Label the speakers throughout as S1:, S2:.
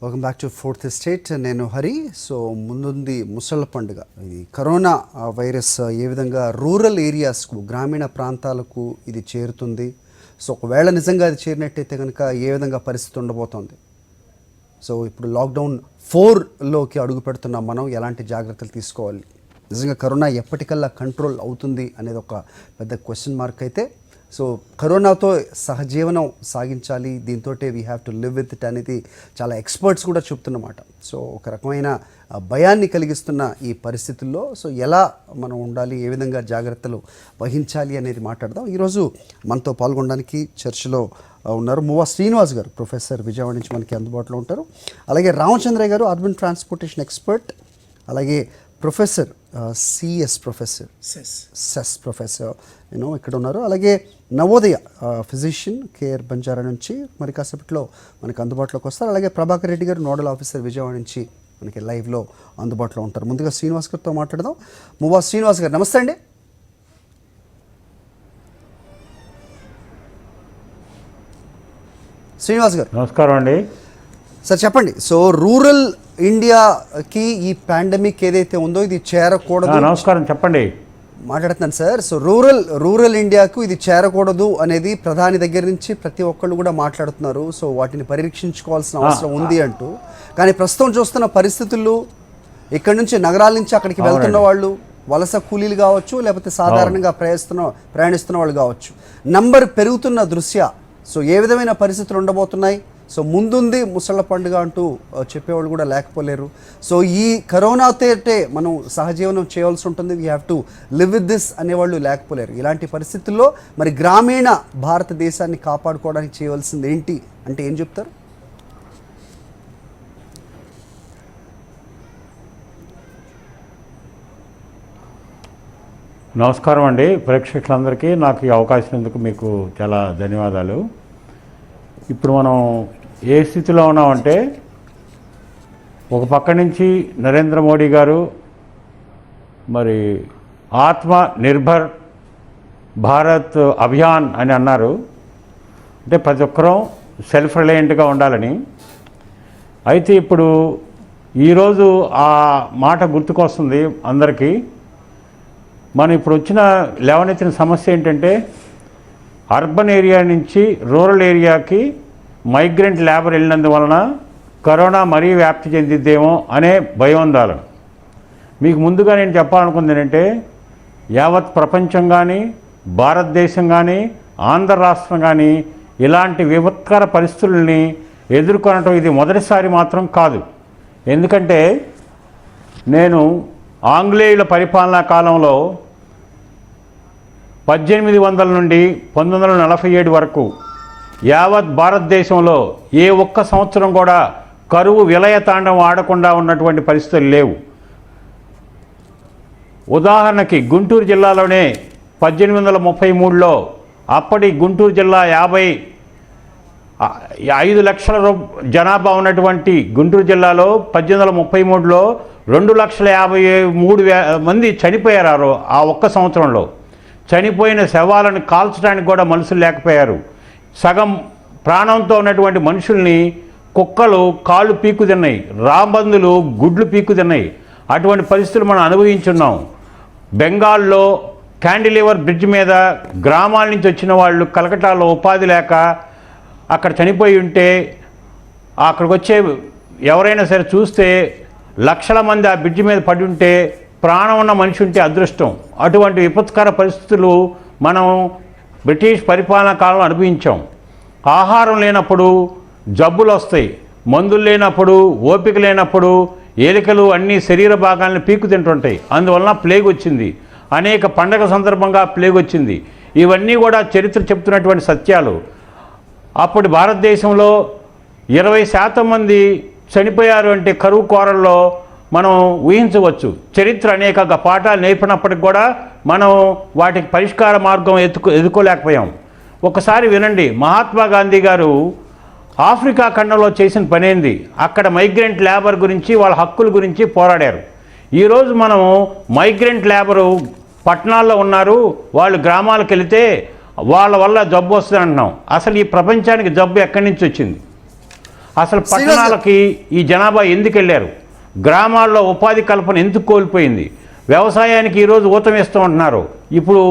S1: Welcome back to fourth estate. నేను Hari. So ముందుంది ముసళ్ళ పండుగ. ఇది కరోనా వైరస్ ఏ విధంగా రూరల్ ఏరియాస్కు, గ్రామీణ ప్రాంతాలకు ఇది చేరుతుంది. సో ఒకవేళ నిజంగా అది చేరినట్టయితే కనుక ఏ విధంగా పరిస్థితి ఉండబోతోంది. సో ఇప్పుడు లాక్డౌన్ 4లోకి అడుగు పెడుతున్నాం. మనం ఎలాంటి జాగ్రత్తలు తీసుకోవాలి, నిజంగా కరోనా ఎప్పటికల్లా కంట్రోల్ అవుతుంది అనేది ఒక పెద్ద క్వశ్చన్ మార్క్. అయితే సో కరోనాతో సహజీవనం సాగించాలి, దీంతో we have to live with it అనేది చాలా ఎక్స్పర్ట్స్ కూడా చెప్తున్నమాట. సో ఒక రకమైన భయాన్ని కలిగిస్తున్న ఈ పరిస్థితుల్లో సో ఎలా మనం ఉండాలి, ఏ విధంగా జాగ్రత్తలు వహించాలి అనేది మాట్లాడదాం. ఈరోజు మనతో పాల్గొనడానికి చర్చలో ఉన్నారు మువ్వా శ్రీనివాస్ గారు, ప్రొఫెసర్, విజయవాడ నుంచి మనకి అందుబాటులో ఉంటారు. అలాగే రామచంద్రయ్య గారు, అర్బన్ ట్రాన్స్పోర్టేషన్ ఎక్స్పర్ట్. అలాగే ప్రొఫెసర్ సిఎస్ ప్రొఫెసర్ సెస్ ప్రొఫెసర్ ఇక్కడ ఉన్నారు. అలాగే నవోదయ ఫిజిషియన్ కేఆర్ బంజారా నుంచి మరి కాసేపట్లో మనకి అందుబాటులోకి వస్తారు. అలాగే ప్రభాకర్ రెడ్డి గారు, నోడల్ ఆఫీసర్, విజయవాడ నుంచి మనకి లైవ్లో అందుబాటులో ఉంటారు. ముందుగా శ్రీనివాస్ గారితో మాట్లాడదాం. మువ్వా శ్రీనివాస్ గారు, నమస్తే అండి. శ్రీనివాస్ గారు
S2: నమస్కారం అండి.
S1: సార్ చెప్పండి. సో రూరల్ ఇండియాకి ఈ పాండమిక్ ఏదైతే ఉందో ఇది చేరకూడదు.
S2: నమస్కారం, చెప్పండి.
S1: మాట్లాడుతున్నాను సార్. సో రూరల్ ఇండియాకు ఇది చేరకూడదు అనేది ప్రధాని దగ్గర నుంచి ప్రతి ఒక్కళ్ళు కూడా మాట్లాడుతున్నారు. సో వాటిని పరీక్షించుకోవాల్సిన అవసరం ఉంది అంటూ. కానీ ప్రస్తుతం చూస్తున్న పరిస్థితుల్లో ఇక్కడ నుంచి నగరాల నుంచి అక్కడికి వెళ్తున్న వాళ్ళు, వలస కూలీలు కావచ్చు, లేకపోతే సాధారణంగా ప్రయాణిస్తున్న వాళ్ళు కావచ్చు, నంబర్ పెరుగుతున్న దృష్ట్యా సో ఏ విధమైన పరిస్థితులు ఉండబోతున్నాయి. సో ముందుంది ముసళ్ళ పండుగ అంటూ చెప్పేవాళ్ళు కూడా లేకపోలేరు. సో ఈ కరోనాతో మనం సహజీవనం చేయవలసి ఉంటుంది, we have to live with this అనేవాళ్ళు లేకపోలేరు. ఇలాంటి పరిస్థితుల్లో మరి గ్రామీణ భారతదేశాన్ని కాపాడుకోవడానికి చేయవలసింది ఏంటి అంటే ఏం చెప్తారు?
S2: నమస్కారం అండి ప్రేక్షకులందరికీ. నాకు ఈ అవకాశం ఎందుకు మీకు చాలా ధన్యవాదాలు. ఇప్పుడు మనం ఏ స్థితిలో ఉన్నామంటే, ఒక పక్క నుంచి నరేంద్ర మోడీ గారు మరి ఆత్మ నిర్భర్ భారత్ అభియాన్ అని అన్నారు. అంటే ప్రతి ఒక్కరూ సెల్ఫ్ రిలయంట్గా ఉండాలని. అయితే ఇప్పుడు ఈరోజు ఆ మాట గుర్తుకొస్తుంది అందరికీ. మనం ఇప్పుడు లేవనెత్తిన సమస్య ఏంటంటే, అర్బన్ ఏరియా నుంచి రూరల్ ఏరియాకి మైగ్రెంట్ లేబర్ వెళ్ళినందువలన కరోనా మరీ వ్యాప్తి చెందిద్దేమో అనే భయోందాలు. మీకు ముందుగా నేను చెప్పాలనుకుంది ఏంటంటే, యావత్ ప్రపంచం కానీ, భారతదేశం కానీ, ఆంధ్ర రాష్ట్రం కానీ ఇలాంటి విపత్కర పరిస్థితుల్ని ఎదుర్కొనటం ఇది మొదటిసారి మాత్రం కాదు. ఎందుకంటే నేను ఆంగ్లేయుల పరిపాలనా కాలంలో 1800 నుండి 1947 వరకు యావత్ భారతదేశంలో ఏ ఒక్క సంవత్సరం కూడా కరువు విలయతాండం ఆడకుండా ఉన్నటువంటి పరిస్థితులు లేవు. ఉదాహరణకి గుంటూరు జిల్లాలోనే 1833లో అప్పటి గుంటూరు జిల్లా 55 లక్షల జనాభా ఉన్నటువంటి గుంటూరు జిల్లాలో 1833లో 2,53,000 మంది చనిపోయారు. ఆ ఒక్క సంవత్సరంలో చనిపోయిన శవాలను కాల్చడానికి కూడా మనుషులు లేకపోయారు. సగం ప్రాణంతో ఉన్నటువంటి మనుషుల్ని కుక్కలు కాళ్ళు పీక్కు తిన్నాయి, రాబందులు గుడ్లు పీక్కు తిన్నాయి. అటువంటి పరిస్థితులు మనం అనుభవించున్నాం. బెంగాల్లో క్యాండిలివర్ బ్రిడ్జ్ మీద గ్రామాల నుంచి వచ్చిన వాళ్ళు కలకటాలో ఉపాధి లేక అక్కడ చనిపోయి ఉంటే, అక్కడికి వచ్చే ఎవరైనా సరే చూస్తే లక్షల మంది ఆ బ్రిడ్జ్ మీద పడి ఉంటే, ప్రాణం ఉన్న మనిషి ఉంటే అదృష్టం. అటువంటి విపత్కర పరిస్థితులు మనం బ్రిటిష్ పరిపాలనా కాలంలో అనుభవించాం. ఆహారం లేనప్పుడు జబ్బులు వస్తాయి, మందులు లేనప్పుడు, ఓపిక లేనప్పుడు ఎలికలు అన్ని శరీర భాగాలను పీకు తింటుంటాయి. అందువలన ప్లేగ్ వచ్చింది. అనేక పండగ సందర్భంగా ప్లేగ్ వచ్చింది. ఇవన్నీ కూడా చరిత్ర చెప్తున్నటువంటి సత్యాలు. అప్పుడు భారతదేశంలో 20% మంది చనిపోయారు అంటే కరువు కోరల్లో మనం ఊహించవచ్చు. చరిత్ర అనేక పాఠాలు నేర్పినప్పటికి కూడా మనం వాటికి పరిష్కార మార్గం ఎదుర్కోలేకపోయాం. ఒకసారి వినండి, మహాత్మా గాంధీ గారు ఆఫ్రికా ఖండంలో చేసిన పనేంది, అక్కడ మైగ్రెంట్ లేబర్ గురించి, వాళ్ళ హక్కుల గురించి పోరాడారు. ఈరోజు మనం మైగ్రెంట్ లేబరు పట్టణాల్లో ఉన్నారు, వాళ్ళు గ్రామాలకు వెళితే వాళ్ళ వల్ల జబ్బు వస్తుంది అంటున్నాం. అసలు ఈ ప్రపంచానికి జబ్బు ఎక్కడి నుంచి వచ్చింది? అసలు పట్టణాలకి ఈ జనాభా ఎందుకు వెళ్ళారు? గ్రామాల్లో ఉపాధి కల్పన ఎందుకు కోల్పోయింది? వ్యవసాయానికి ఈరోజు ఊతం ఇస్తూ ఉంటున్నారు. ఇప్పుడు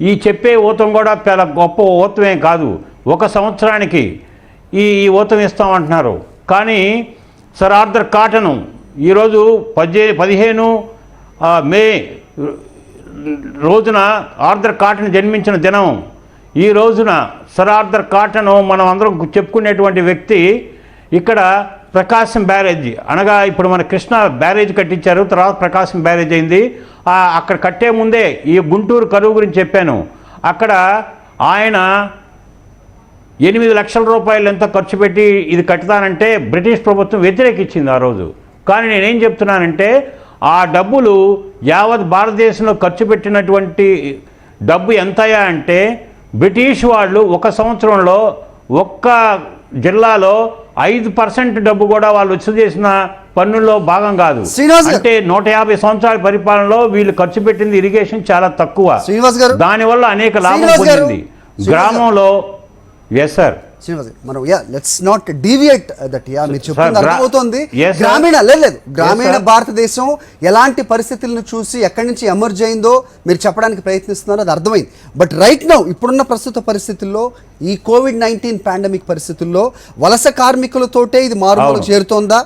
S2: ఈ చెప్పే ఊతం కూడా చాలా గొప్ప ఊతమేం కాదు. ఒక సంవత్సరానికి ఈ ఊతం ఇస్తామంటున్నారు. కానీ సర్ ఆర్థర్ కాటన్ ఈరోజు 15 మే రోజున ఆర్థర్ కాటన్ జన్మించిన దినం. ఈ రోజున సర్ ఆర్థర్ కాటన్ మనం అందరం చెప్పుకునేటువంటి వ్యక్తి ఇక్కడ ప్రకాశం బ్యారేజ్ అనగా ఇప్పుడు మన కృష్ణా బ్యారేజ్ కట్టించారు, తర్వాత ప్రకాశం బ్యారేజ్ అయింది. అక్కడ కట్టే ముందే ఈ గుంటూరు కరువు గురించి చెప్పాను. అక్కడ ఆయన 8 లక్షల రూపాయలు ఎంత ఖర్చు పెట్టి ఇది కట్టుతానంటే బ్రిటిష్ ప్రభుత్వం వ్యతిరేకించింది ఆ రోజు. కానీ నేనేం చెప్తున్నానంటే ఆ డబ్బులు యావత్ భారతదేశంలో ఖర్చు పెట్టినటువంటి డబ్బు ఎంతయా అంటే బ్రిటిష్ వాళ్ళు ఒక సంవత్సరంలో ఒక్క జిల్లాలో 5% డబ్బు కూడా వాళ్ళు వసూలు చేసిన పన్నుల్లో భాగం కాదు. అంటే 150 సంవత్సరాల పరిపాలనలో వీళ్ళు ఖర్చు పెట్టింది ఇరిగేషన్ చాలా తక్కువ. దానివల్ల అనేక లాభం పొందింది గ్రామంలో. ఎస్ సార్
S1: శ్రీనివాస్ మనం లెట్స్ నాట్ డీవియేట్ దట్. మీరు చెప్పింది అర్థమవుతోంది. గ్రామీణ భారతదేశం ఎలాంటి పరిస్థితులను చూసి ఎక్కడి నుంచి ఎమర్జ్ అయిందో మీరు చెప్పడానికి ప్రయత్నిస్తున్నారో అది అర్థమైంది. బట్ రైట్ నౌ ఇప్పుడున్న ప్రస్తుత పరిస్థితుల్లో ఈ కోవిడ్-19 పాండమిక్ పరిస్థితుల్లో వలస కార్మికులతోటే ఇది మారుమూలకు చేరుతోందా?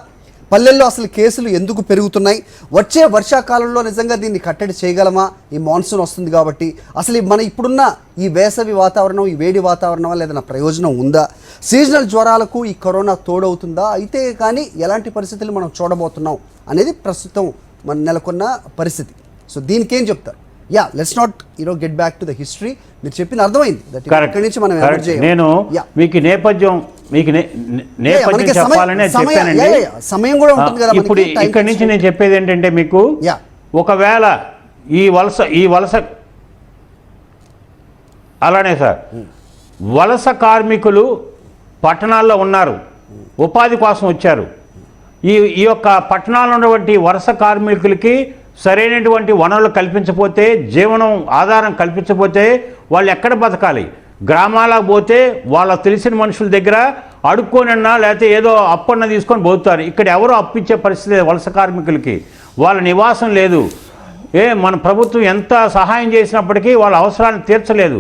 S1: పల్లెల్లో అసలు కేసులు ఎందుకు పెరుగుతున్నాయి? వచ్చే వర్షాకాలంలో నిజంగా దీన్ని కట్టడి చేయగలమా? ఈ మాన్సూన్ వస్తుంది కాబట్టి అసలు మన ఇప్పుడున్న ఈ వేసవి వాతావరణం, ఈ వేడి వాతావరణం వల్ల ఏదైనా ప్రయోజనం ఉందా? సీజనల్ జ్వరాలకు ఈ కరోనా తోడవుతుందా? అయితే కానీ ఎలాంటి పరిస్థితులు మనం చూడబోతున్నాం అనేది ప్రస్తుతం మన నెలకొన్న పరిస్థితి. సో దీనికి ఏం చెప్తారు? Let's not get back to the history. మీరు చెప్పింది అర్థమైంది. ఇక్కడి నుంచి మనం
S2: నేను మీకు నేపథ్యం చెప్పాలనే చెప్పానండి.
S1: సమయం కూడా ఉంటుంది కదా.
S2: ఇప్పుడు ఇక్కడి నుంచి నేను చెప్పేది ఏంటంటే మీకు ఒకవేళ ఈ వలస అలానే సార్ వలస కార్మికులు పట్టణాల్లో ఉన్నారు, ఉపాధి కోసం వచ్చారు. ఈ యొక్క పట్టణాల్లో ఉన్నటువంటి వలస కార్మికులకి సరైనటువంటి వనరులు కల్పించకపోతే, జీవనం ఆధారం కల్పించకపోతే వాళ్ళు ఎక్కడ బతకాలి? గ్రామాలకు పోతే వాళ్ళ తెలిసిన మనుషుల దగ్గర అడుక్కోనన్నా లేకపోతే ఏదో అప్పన్న తీసుకొని పోతారు. ఇక్కడ ఎవరో అప్పిచ్చే పరిస్థితి లేదు వలస కార్మికులకి. వాళ్ళ నివాసం లేదు. మన ప్రభుత్వం ఎంత సహాయం చేసినప్పటికీ వాళ్ళ అవసరాన్ని తీర్చలేదు.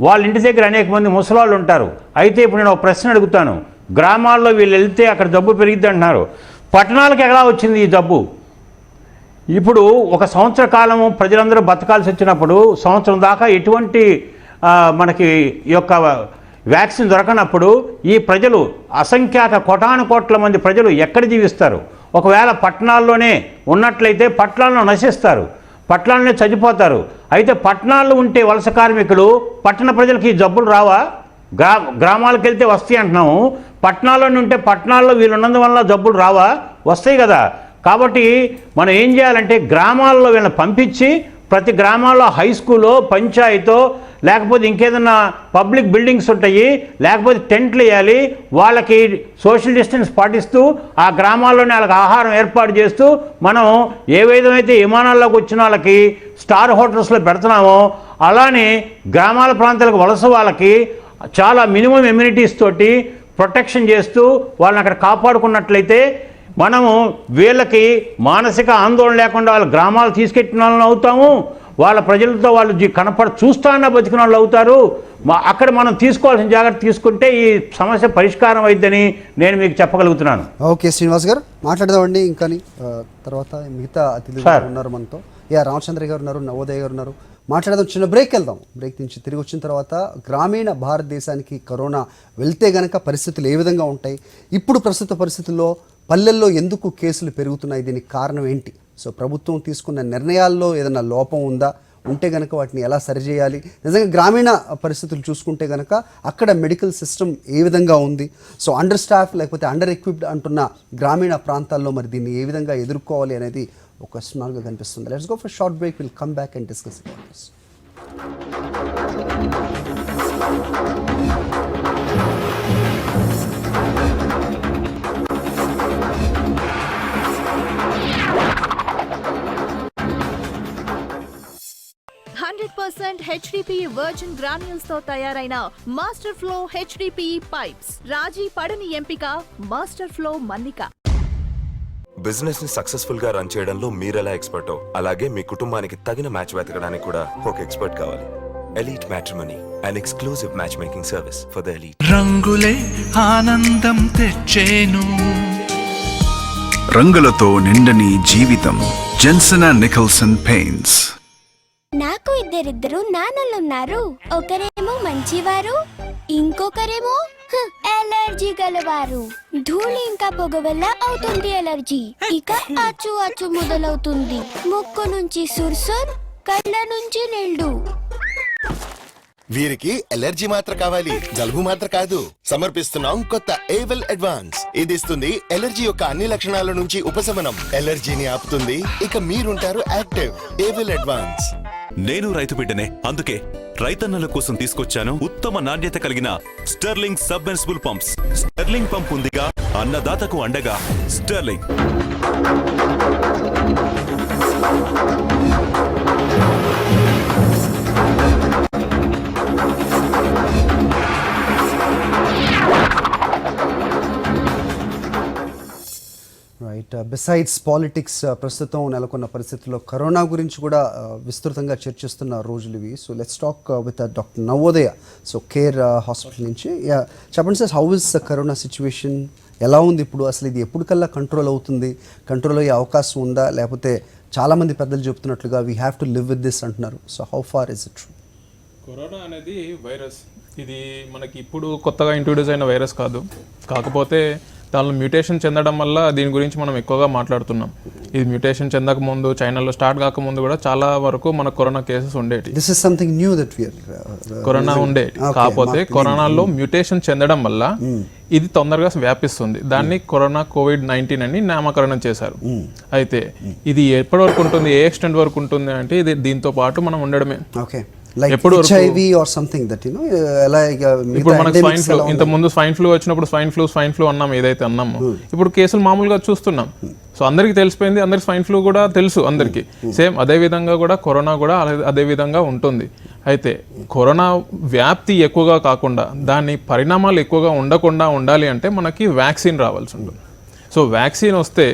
S2: వాళ్ళ ఇంటి దగ్గర అనేక మంది ముసలాళ్ళు ఉంటారు. అయితే ఇప్పుడు నేను ఒక ప్రశ్న అడుగుతాను. గ్రామాల్లో వీళ్ళు వెళ్తే అక్కడ జబ్బు పెరిగిద్ది అంటున్నారు. పట్టణాలకు ఎలా వచ్చింది ఈ జబ్బు? ఇప్పుడు ఒక సంవత్సర కాలము ప్రజలందరూ బతకాల్సి వచ్చినప్పుడు సంవత్సరం దాకా ఎటువంటి మనకి ఈ యొక్క వ్యాక్సిన్ దొరకనప్పుడు ఈ ప్రజలు అసంఖ్యాక కోటాను కోట్ల మంది ప్రజలు ఎక్కడ జీవిస్తారు? ఒకవేళ పట్టణాల్లోనే ఉన్నట్లయితే పట్టణాల్లో నశిస్తారు, పట్టణాల్లోనే చనిపోతారు. అయితే పట్టణాల్లో ఉంటే వలస కార్మికులు పట్టణ ప్రజలకి ఈ జబ్బులు రావా? గ్రామాలకు వెళ్తే వస్తాయి అంటున్నాము. పట్టణాల్లోనే ఉంటే పట్టణాల్లో వీళ్ళు ఉన్నందువల్ల జబ్బులు రావా? వస్తాయి కదా. కాబట్టి మనం ఏం చేయాలంటే గ్రామాల్లో వీళ్ళని పంపించి ప్రతి గ్రామాల్లో హై స్కూలో, పంచాయతో, లేకపోతే ఇంకేదన్నా పబ్లిక్ బిల్డింగ్స్ ఉంటాయి, లేకపోతే టెంట్లు వేయాలి. వాళ్ళకి సోషల్ డిస్టెన్స్ పాటిస్తూ ఆ గ్రామాల్లోనే వాళ్ళకి ఆహారం ఏర్పాటు చేస్తూ మనం ఏ విధమైతే విమానాల్లోకి వచ్చిన వాళ్ళకి స్టార్ హోటల్స్లో పెడుతున్నామో అలానే గ్రామాల ప్రాంతాలకు వలస వాళ్ళకి చాలా మినిమం ఎమ్యూనిటీస్ తోటి ప్రొటెక్షన్ చేస్తూ వాళ్ళని అక్కడ కాపాడుకున్నట్లయితే మనము వీళ్ళకి మానసిక ఆందోళన లేకుండా వాళ్ళ గ్రామాలు తీసుకెట్టిన వాళ్ళని అవుతాము. వాళ్ళ ప్రజలతో వాళ్ళు చూస్తాన్న బతికిన వాళ్ళు అవుతారు. అక్కడ మనం తీసుకోవాల్సిన జాగ్రత్త తీసుకుంటే ఈ సమస్య పరిష్కారం అయిద్దని నేను మీకు చెప్పగలుగుతున్నాను.
S1: ఓకే శ్రీనివాస్ గారు మాట్లాడదామండి. ఇంకా తర్వాత మిగతా అతిథులు ఉన్నారు మనతో. రామచంద్ర గారు ఉన్నారు, నవోదయ గారు ఉన్నారు. మాట్లాడదాం. చిన్న బ్రేక్ వెళ్దాం. బ్రేక్ నుంచి తిరిగి వచ్చిన తర్వాత గ్రామీణ భారతదేశానికి కరోనా వెళ్తే గనక పరిస్థితులు ఏ విధంగా ఉంటాయి, ఇప్పుడు ప్రస్తుత పరిస్థితుల్లో పల్లెల్లో ఎందుకు కేసులు పెరుగుతున్నాయి, దీనికి కారణం ఏంటి, సో ప్రభుత్వం తీసుకున్న నిర్ణయాల్లో ఏదైనా లోపం ఉందా, ఉంటే కనుక వాటిని ఎలా సరిచేయాలి, నిజంగా గ్రామీణ పరిస్థితులు చూసుకుంటే కనుక అక్కడ మెడికల్ సిస్టమ్ ఏ విధంగా ఉంది, సో అండర్ స్టాఫ్ లేకపోతే అండర్ ఎక్విప్డ్ అంటున్న గ్రామీణ ప్రాంతాల్లో మరి దీన్ని ఏ విధంగా ఎదుర్కోవాలి అనేది ఒక క్వశ్చన్ గా కనిపిస్తుంది. Let's go for short break. Will come back and discuss about this.
S3: HDPE virgin granules తో తయారైన మాస్టర్ ఫ్లో HDPE పైప్స్. రాజీ పడని ఎంపిక మాస్టర్ ఫ్లో మన్నిక.
S4: బిజినెస్ ని సక్సెస్ఫుల్ గా రన్ చేయడంలో మీరెలా ఎక్స్పర్టో అలాగే మీ కుటుంబానికి తగిన మ్యాచ్ వెతకడానికి కూడా ఒక ఎక్స్పర్ట్ కావాలి. Elite matrimony, an exclusive matchmaking service for the elite.
S5: రంగులే ఆనందం తెచ్చేను, రంగులతో నిండని జీవితం. Jenson and Nicholson paints.
S6: నాకు ఇద్దరిద్దరు నాన్నలున్నారు. ఒకరేమో మంచివారు, ఇంకొకరేమో ఎలర్జీ గలవారు. ధూళి ఇంకా పొగ వల్ల అవుతుంది ఎలర్జీ. ఇక అచ్చు మొదలవుతుంది. ముక్కు నుంచి సుర్సుర్, కళ్ళ నుంచి నీళ్లు.
S7: వీరికి ఎలర్జీ మాత్ర కావాలి, జలుబు మాత్ర కాదు. సమర్పిస్తున్నాం కొత్త ఏవెల్ అడ్వాన్స్. ఇది ఇస్తుంది ఎలర్జీ యొక్క అన్ని లక్షణాల నుంచి ఉపశమనం. ఎలర్జీని ఆపుతుంది, ఇక మీరుంటారు యాక్టివ్. ఏవెల్ అడ్వాన్స్.
S8: నేను రైతు బిడ్డనే, అందుకే రైతన్నల కోసం తీసుకొచ్చాను ఉత్తమ నాణ్యత కలిగిన sterling submersible pumps. Sterling pump ఉందిగా, అన్నదాతకు అండగా స్టెర్లింగ్.
S1: రైట్, బిసైడ్స్ పాలిటిక్స్, ప్రస్తుతం నెలకొన్న పరిస్థితుల్లో కరోనా గురించి కూడా విస్తృతంగా చర్చిస్తున్న రోజులు ఇవి. So let's talk with doctor Navodaya, so care hospital నుంచి. చెప్పండి sir, how is corona situation? ఎలా ఉంది ఇప్పుడు? అసలు ఇది ఎప్పటికల్లా కంట్రోల్ అవుతుంది? కంట్రోల్ అయ్యే అవకాశం ఉందా? లేకపోతే చాలామంది పెద్దలు చెప్తున్నట్లుగా we have to live with this అంటున్నారు. So how far is it true?
S9: Corona అనేది వైరస్. ఇది మనకి ఇప్పుడు కొత్తగా ఇంట్రొడ్యూస్ అయిన వైరస్ కాదు. కాకపోతే దానిలో మ్యూటేషన్ చెందడం వల్ల దీని గురించి మనం ఎక్కువగా మాట్లాడుతున్నాం. ఇది మ్యూటేషన్ చెందక ముందు, చైనాలో స్టార్ట్ కాకముందు కూడా చాలా వరకు మన కరోనా కేసెస్ ఉండేవి.
S1: This is something new that we are
S9: corona ఉండేది. కాకపోతే కరోనాలో మ్యూటేషన్ చెందడం వల్ల ఇది తొందరగా వ్యాపిస్తుంది. దాన్ని కరోనా కోవిడ్-19 అని నామకరణం చేశారు. అయితే ఇది ఎప్పటి వరకు ఉంటుంది, ఏ ఎక్స్టెంట్ వరకు ఉంటుంది అంటే ఇది దీంతో పాటు మనం ఉండడమే.
S1: ఎప్పుడు HIV or something that you know,
S9: ఇప్పుడు మనకు స్వైన్ ఫ్లూ, ఇంత ముందు స్వైన్ ఫ్లూ వచ్చినప్పుడు స్వైన్ ఫ్లూ అన్నాం, ఏదైతే అన్నామో ఇప్పుడు కేసులు మామూలుగా చూస్తున్నాం. సో అందరికి తెలిసిపోయింది, అందరికి స్వైన్ ఫ్లూ కూడా తెలుసు అందరికి. సేమ్ అదే విధంగా కూడా కరోనా కూడా అదే విధంగా ఉంటుంది. అయితే కరోనా వ్యాప్తి ఎక్కువగా కాకుండా, దాని పరిణామాలు ఎక్కువగా ఉండకుండా ఉండాలి అంటే మనకి వ్యాక్సిన్ రావాల్సి ఉంటుంది. సో వ్యాక్సిన్ వస్తే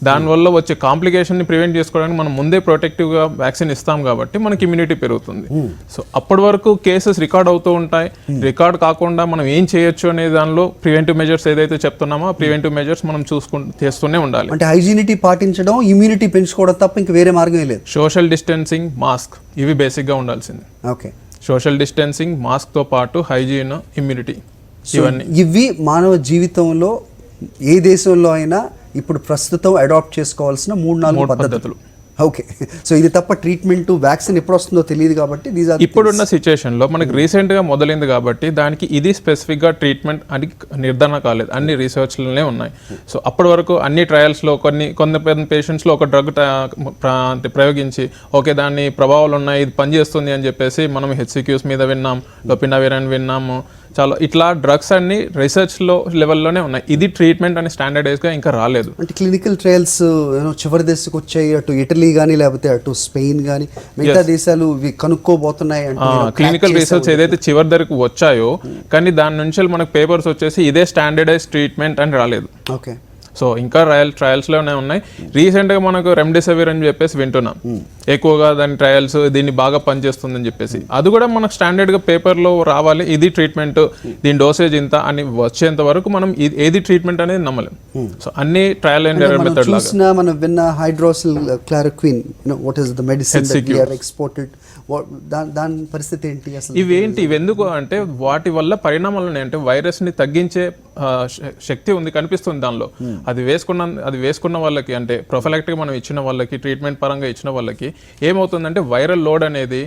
S9: దానివల్ల వచ్చే కాంప్లికేషన్ని ప్రివెంట్ చేసుకోవడానికి మనం ముందే ప్రొటెక్టివ్గా వ్యాక్సిన్ ఇస్తాం కాబట్టి మనకి ఇమ్యూనిటీ పెరుగుతుంది. సో అప్పటి వరకు కేసెస్ రికార్డ్ అవుతూ ఉంటాయి. రికార్డ్ కాకుండా మనం ఏం చేయొచ్చు అనే దానిలో ప్రివెంటివ్ మెజర్స్ ఏదైతే చెప్తున్నామో ఆ ప్రివెంటివ్ మెజర్స్ మనం చేస్తూనే ఉండాలి.
S1: అంటే హైజీనిటీ పాటించడం, ఇమ్యూనిటీ పెంచుకోవడం తప్ప ఇంక వేరే మార్గం లేదు.
S9: సోషల్ డిస్టెన్సింగ్, మాస్క్, ఇవి బేసిక్గా ఉండాల్సింది.
S1: ఓకే,
S9: సోషల్ డిస్టెన్సింగ్, మాస్క్తో పాటు హైజీన్, ఇమ్యూనిటీ, ఇవన్నీ
S1: ఇవి మానవ జీవితంలో ఏ దేశంలో అయినా ఇప్పుడు ప్రస్తుతం అడాప్ట్ చేసుకోవాల్సిన 3-4 పద్ధతులు. ఓకే, సో ఇది తప్ప ట్రీట్మెంట్, వ్యాక్సిన్ ఎప్పుడు వస్తుందో తెలియదు కాబట్టి
S9: ఇప్పుడున్న సిచ్యువేషన్లో మనకి రీసెంట్గా మొదలైంది కాబట్టి దానికి ఇది స్పెసిఫిక్గా ట్రీట్మెంట్ అని నిర్ధారణ కాలేదు. అన్ని రీసెర్చ్లోనే ఉన్నాయి. సో అప్పటి వరకు అన్ని ట్రయల్స్లో కొన్ని పేషెంట్స్లో ఒక డ్రగ్ ప్రయోగించి ఓకే దాని ప్రభావాలు ఉన్నాయి, ఇది పనిచేస్తుంది అని చెప్పేసి మనం HCQs మీద విన్నాం, లోపినావిరన్ విన్నాము. చాలా ఇట్లా డ్రగ్స్ అన్ని రీసెర్చ్ లెవెల్లోనే ఉన్నాయి. ఇది ట్రీట్మెంట్ అని స్టాండర్డైజ్గా ఇంకా రాలేదు.
S1: అంటే క్లినికల్ ట్రయల్స్ చివరి దశకు వచ్చాయి. అటు ఇటలీ కానీ లేకపోతే అటు స్పెయిన్ కానీ మిగతా దేశాలు ఇవి కనుక్కోబోతున్నాయి.
S9: క్లినికల్ రీసెర్చ్ ఏదైతే చివరి దగ్గరకు వచ్చాయో, కానీ దాని నుంచి మనకు పేపర్స్ వచ్చేసి ఇదే స్టాండర్డైజ్ ట్రీట్మెంట్ అని రాలేదు.
S1: ఓకే,
S9: సో ఇంకా ట్రయల్స్లోనే ఉన్నాయి. రీసెంట్గా మనకు రెమ్డెసివిర్ అని చెప్పేసి వింటున్నాం ఎక్కువగా, దాని ట్రయల్స్ దీన్ని బాగా పనిచేస్తుందని చెప్పేసి. అది కూడా మనకు స్టాండర్డ్గా పేపర్లో రావాలి, ఇది ట్రీట్మెంట్, దీని డోసేజ్ ఇంత అని వచ్చేంత వరకు మనం ఏది ట్రీట్మెంట్ అనేది నమ్మలేం. సో అన్ని ట్రయల్ అండ్ ఎర్రర్ మెథడ్ లాగా
S1: మనం విన్న hydroxychloroquine, what is the medicine that we are exported, దాని పరిస్థితి ఏంటి అసలు?
S9: ఇవి ఎందుకు అంటే వాటి వల్ల పరిణామాలు ఉన్నాయి. అంటే వైరస్ని తగ్గించే శక్తి ఉంది, కనిపిస్తుంది దానిలో. అది వేసుకున్న వాళ్ళకి, అంటే ప్రొఫైలాక్టిక్ మనం ఇచ్చిన వాళ్ళకి, ట్రీట్మెంట్ పరంగా ఇచ్చిన వాళ్ళకి ఏమవుతుందంటే వైరల్ లోడ్ అనేది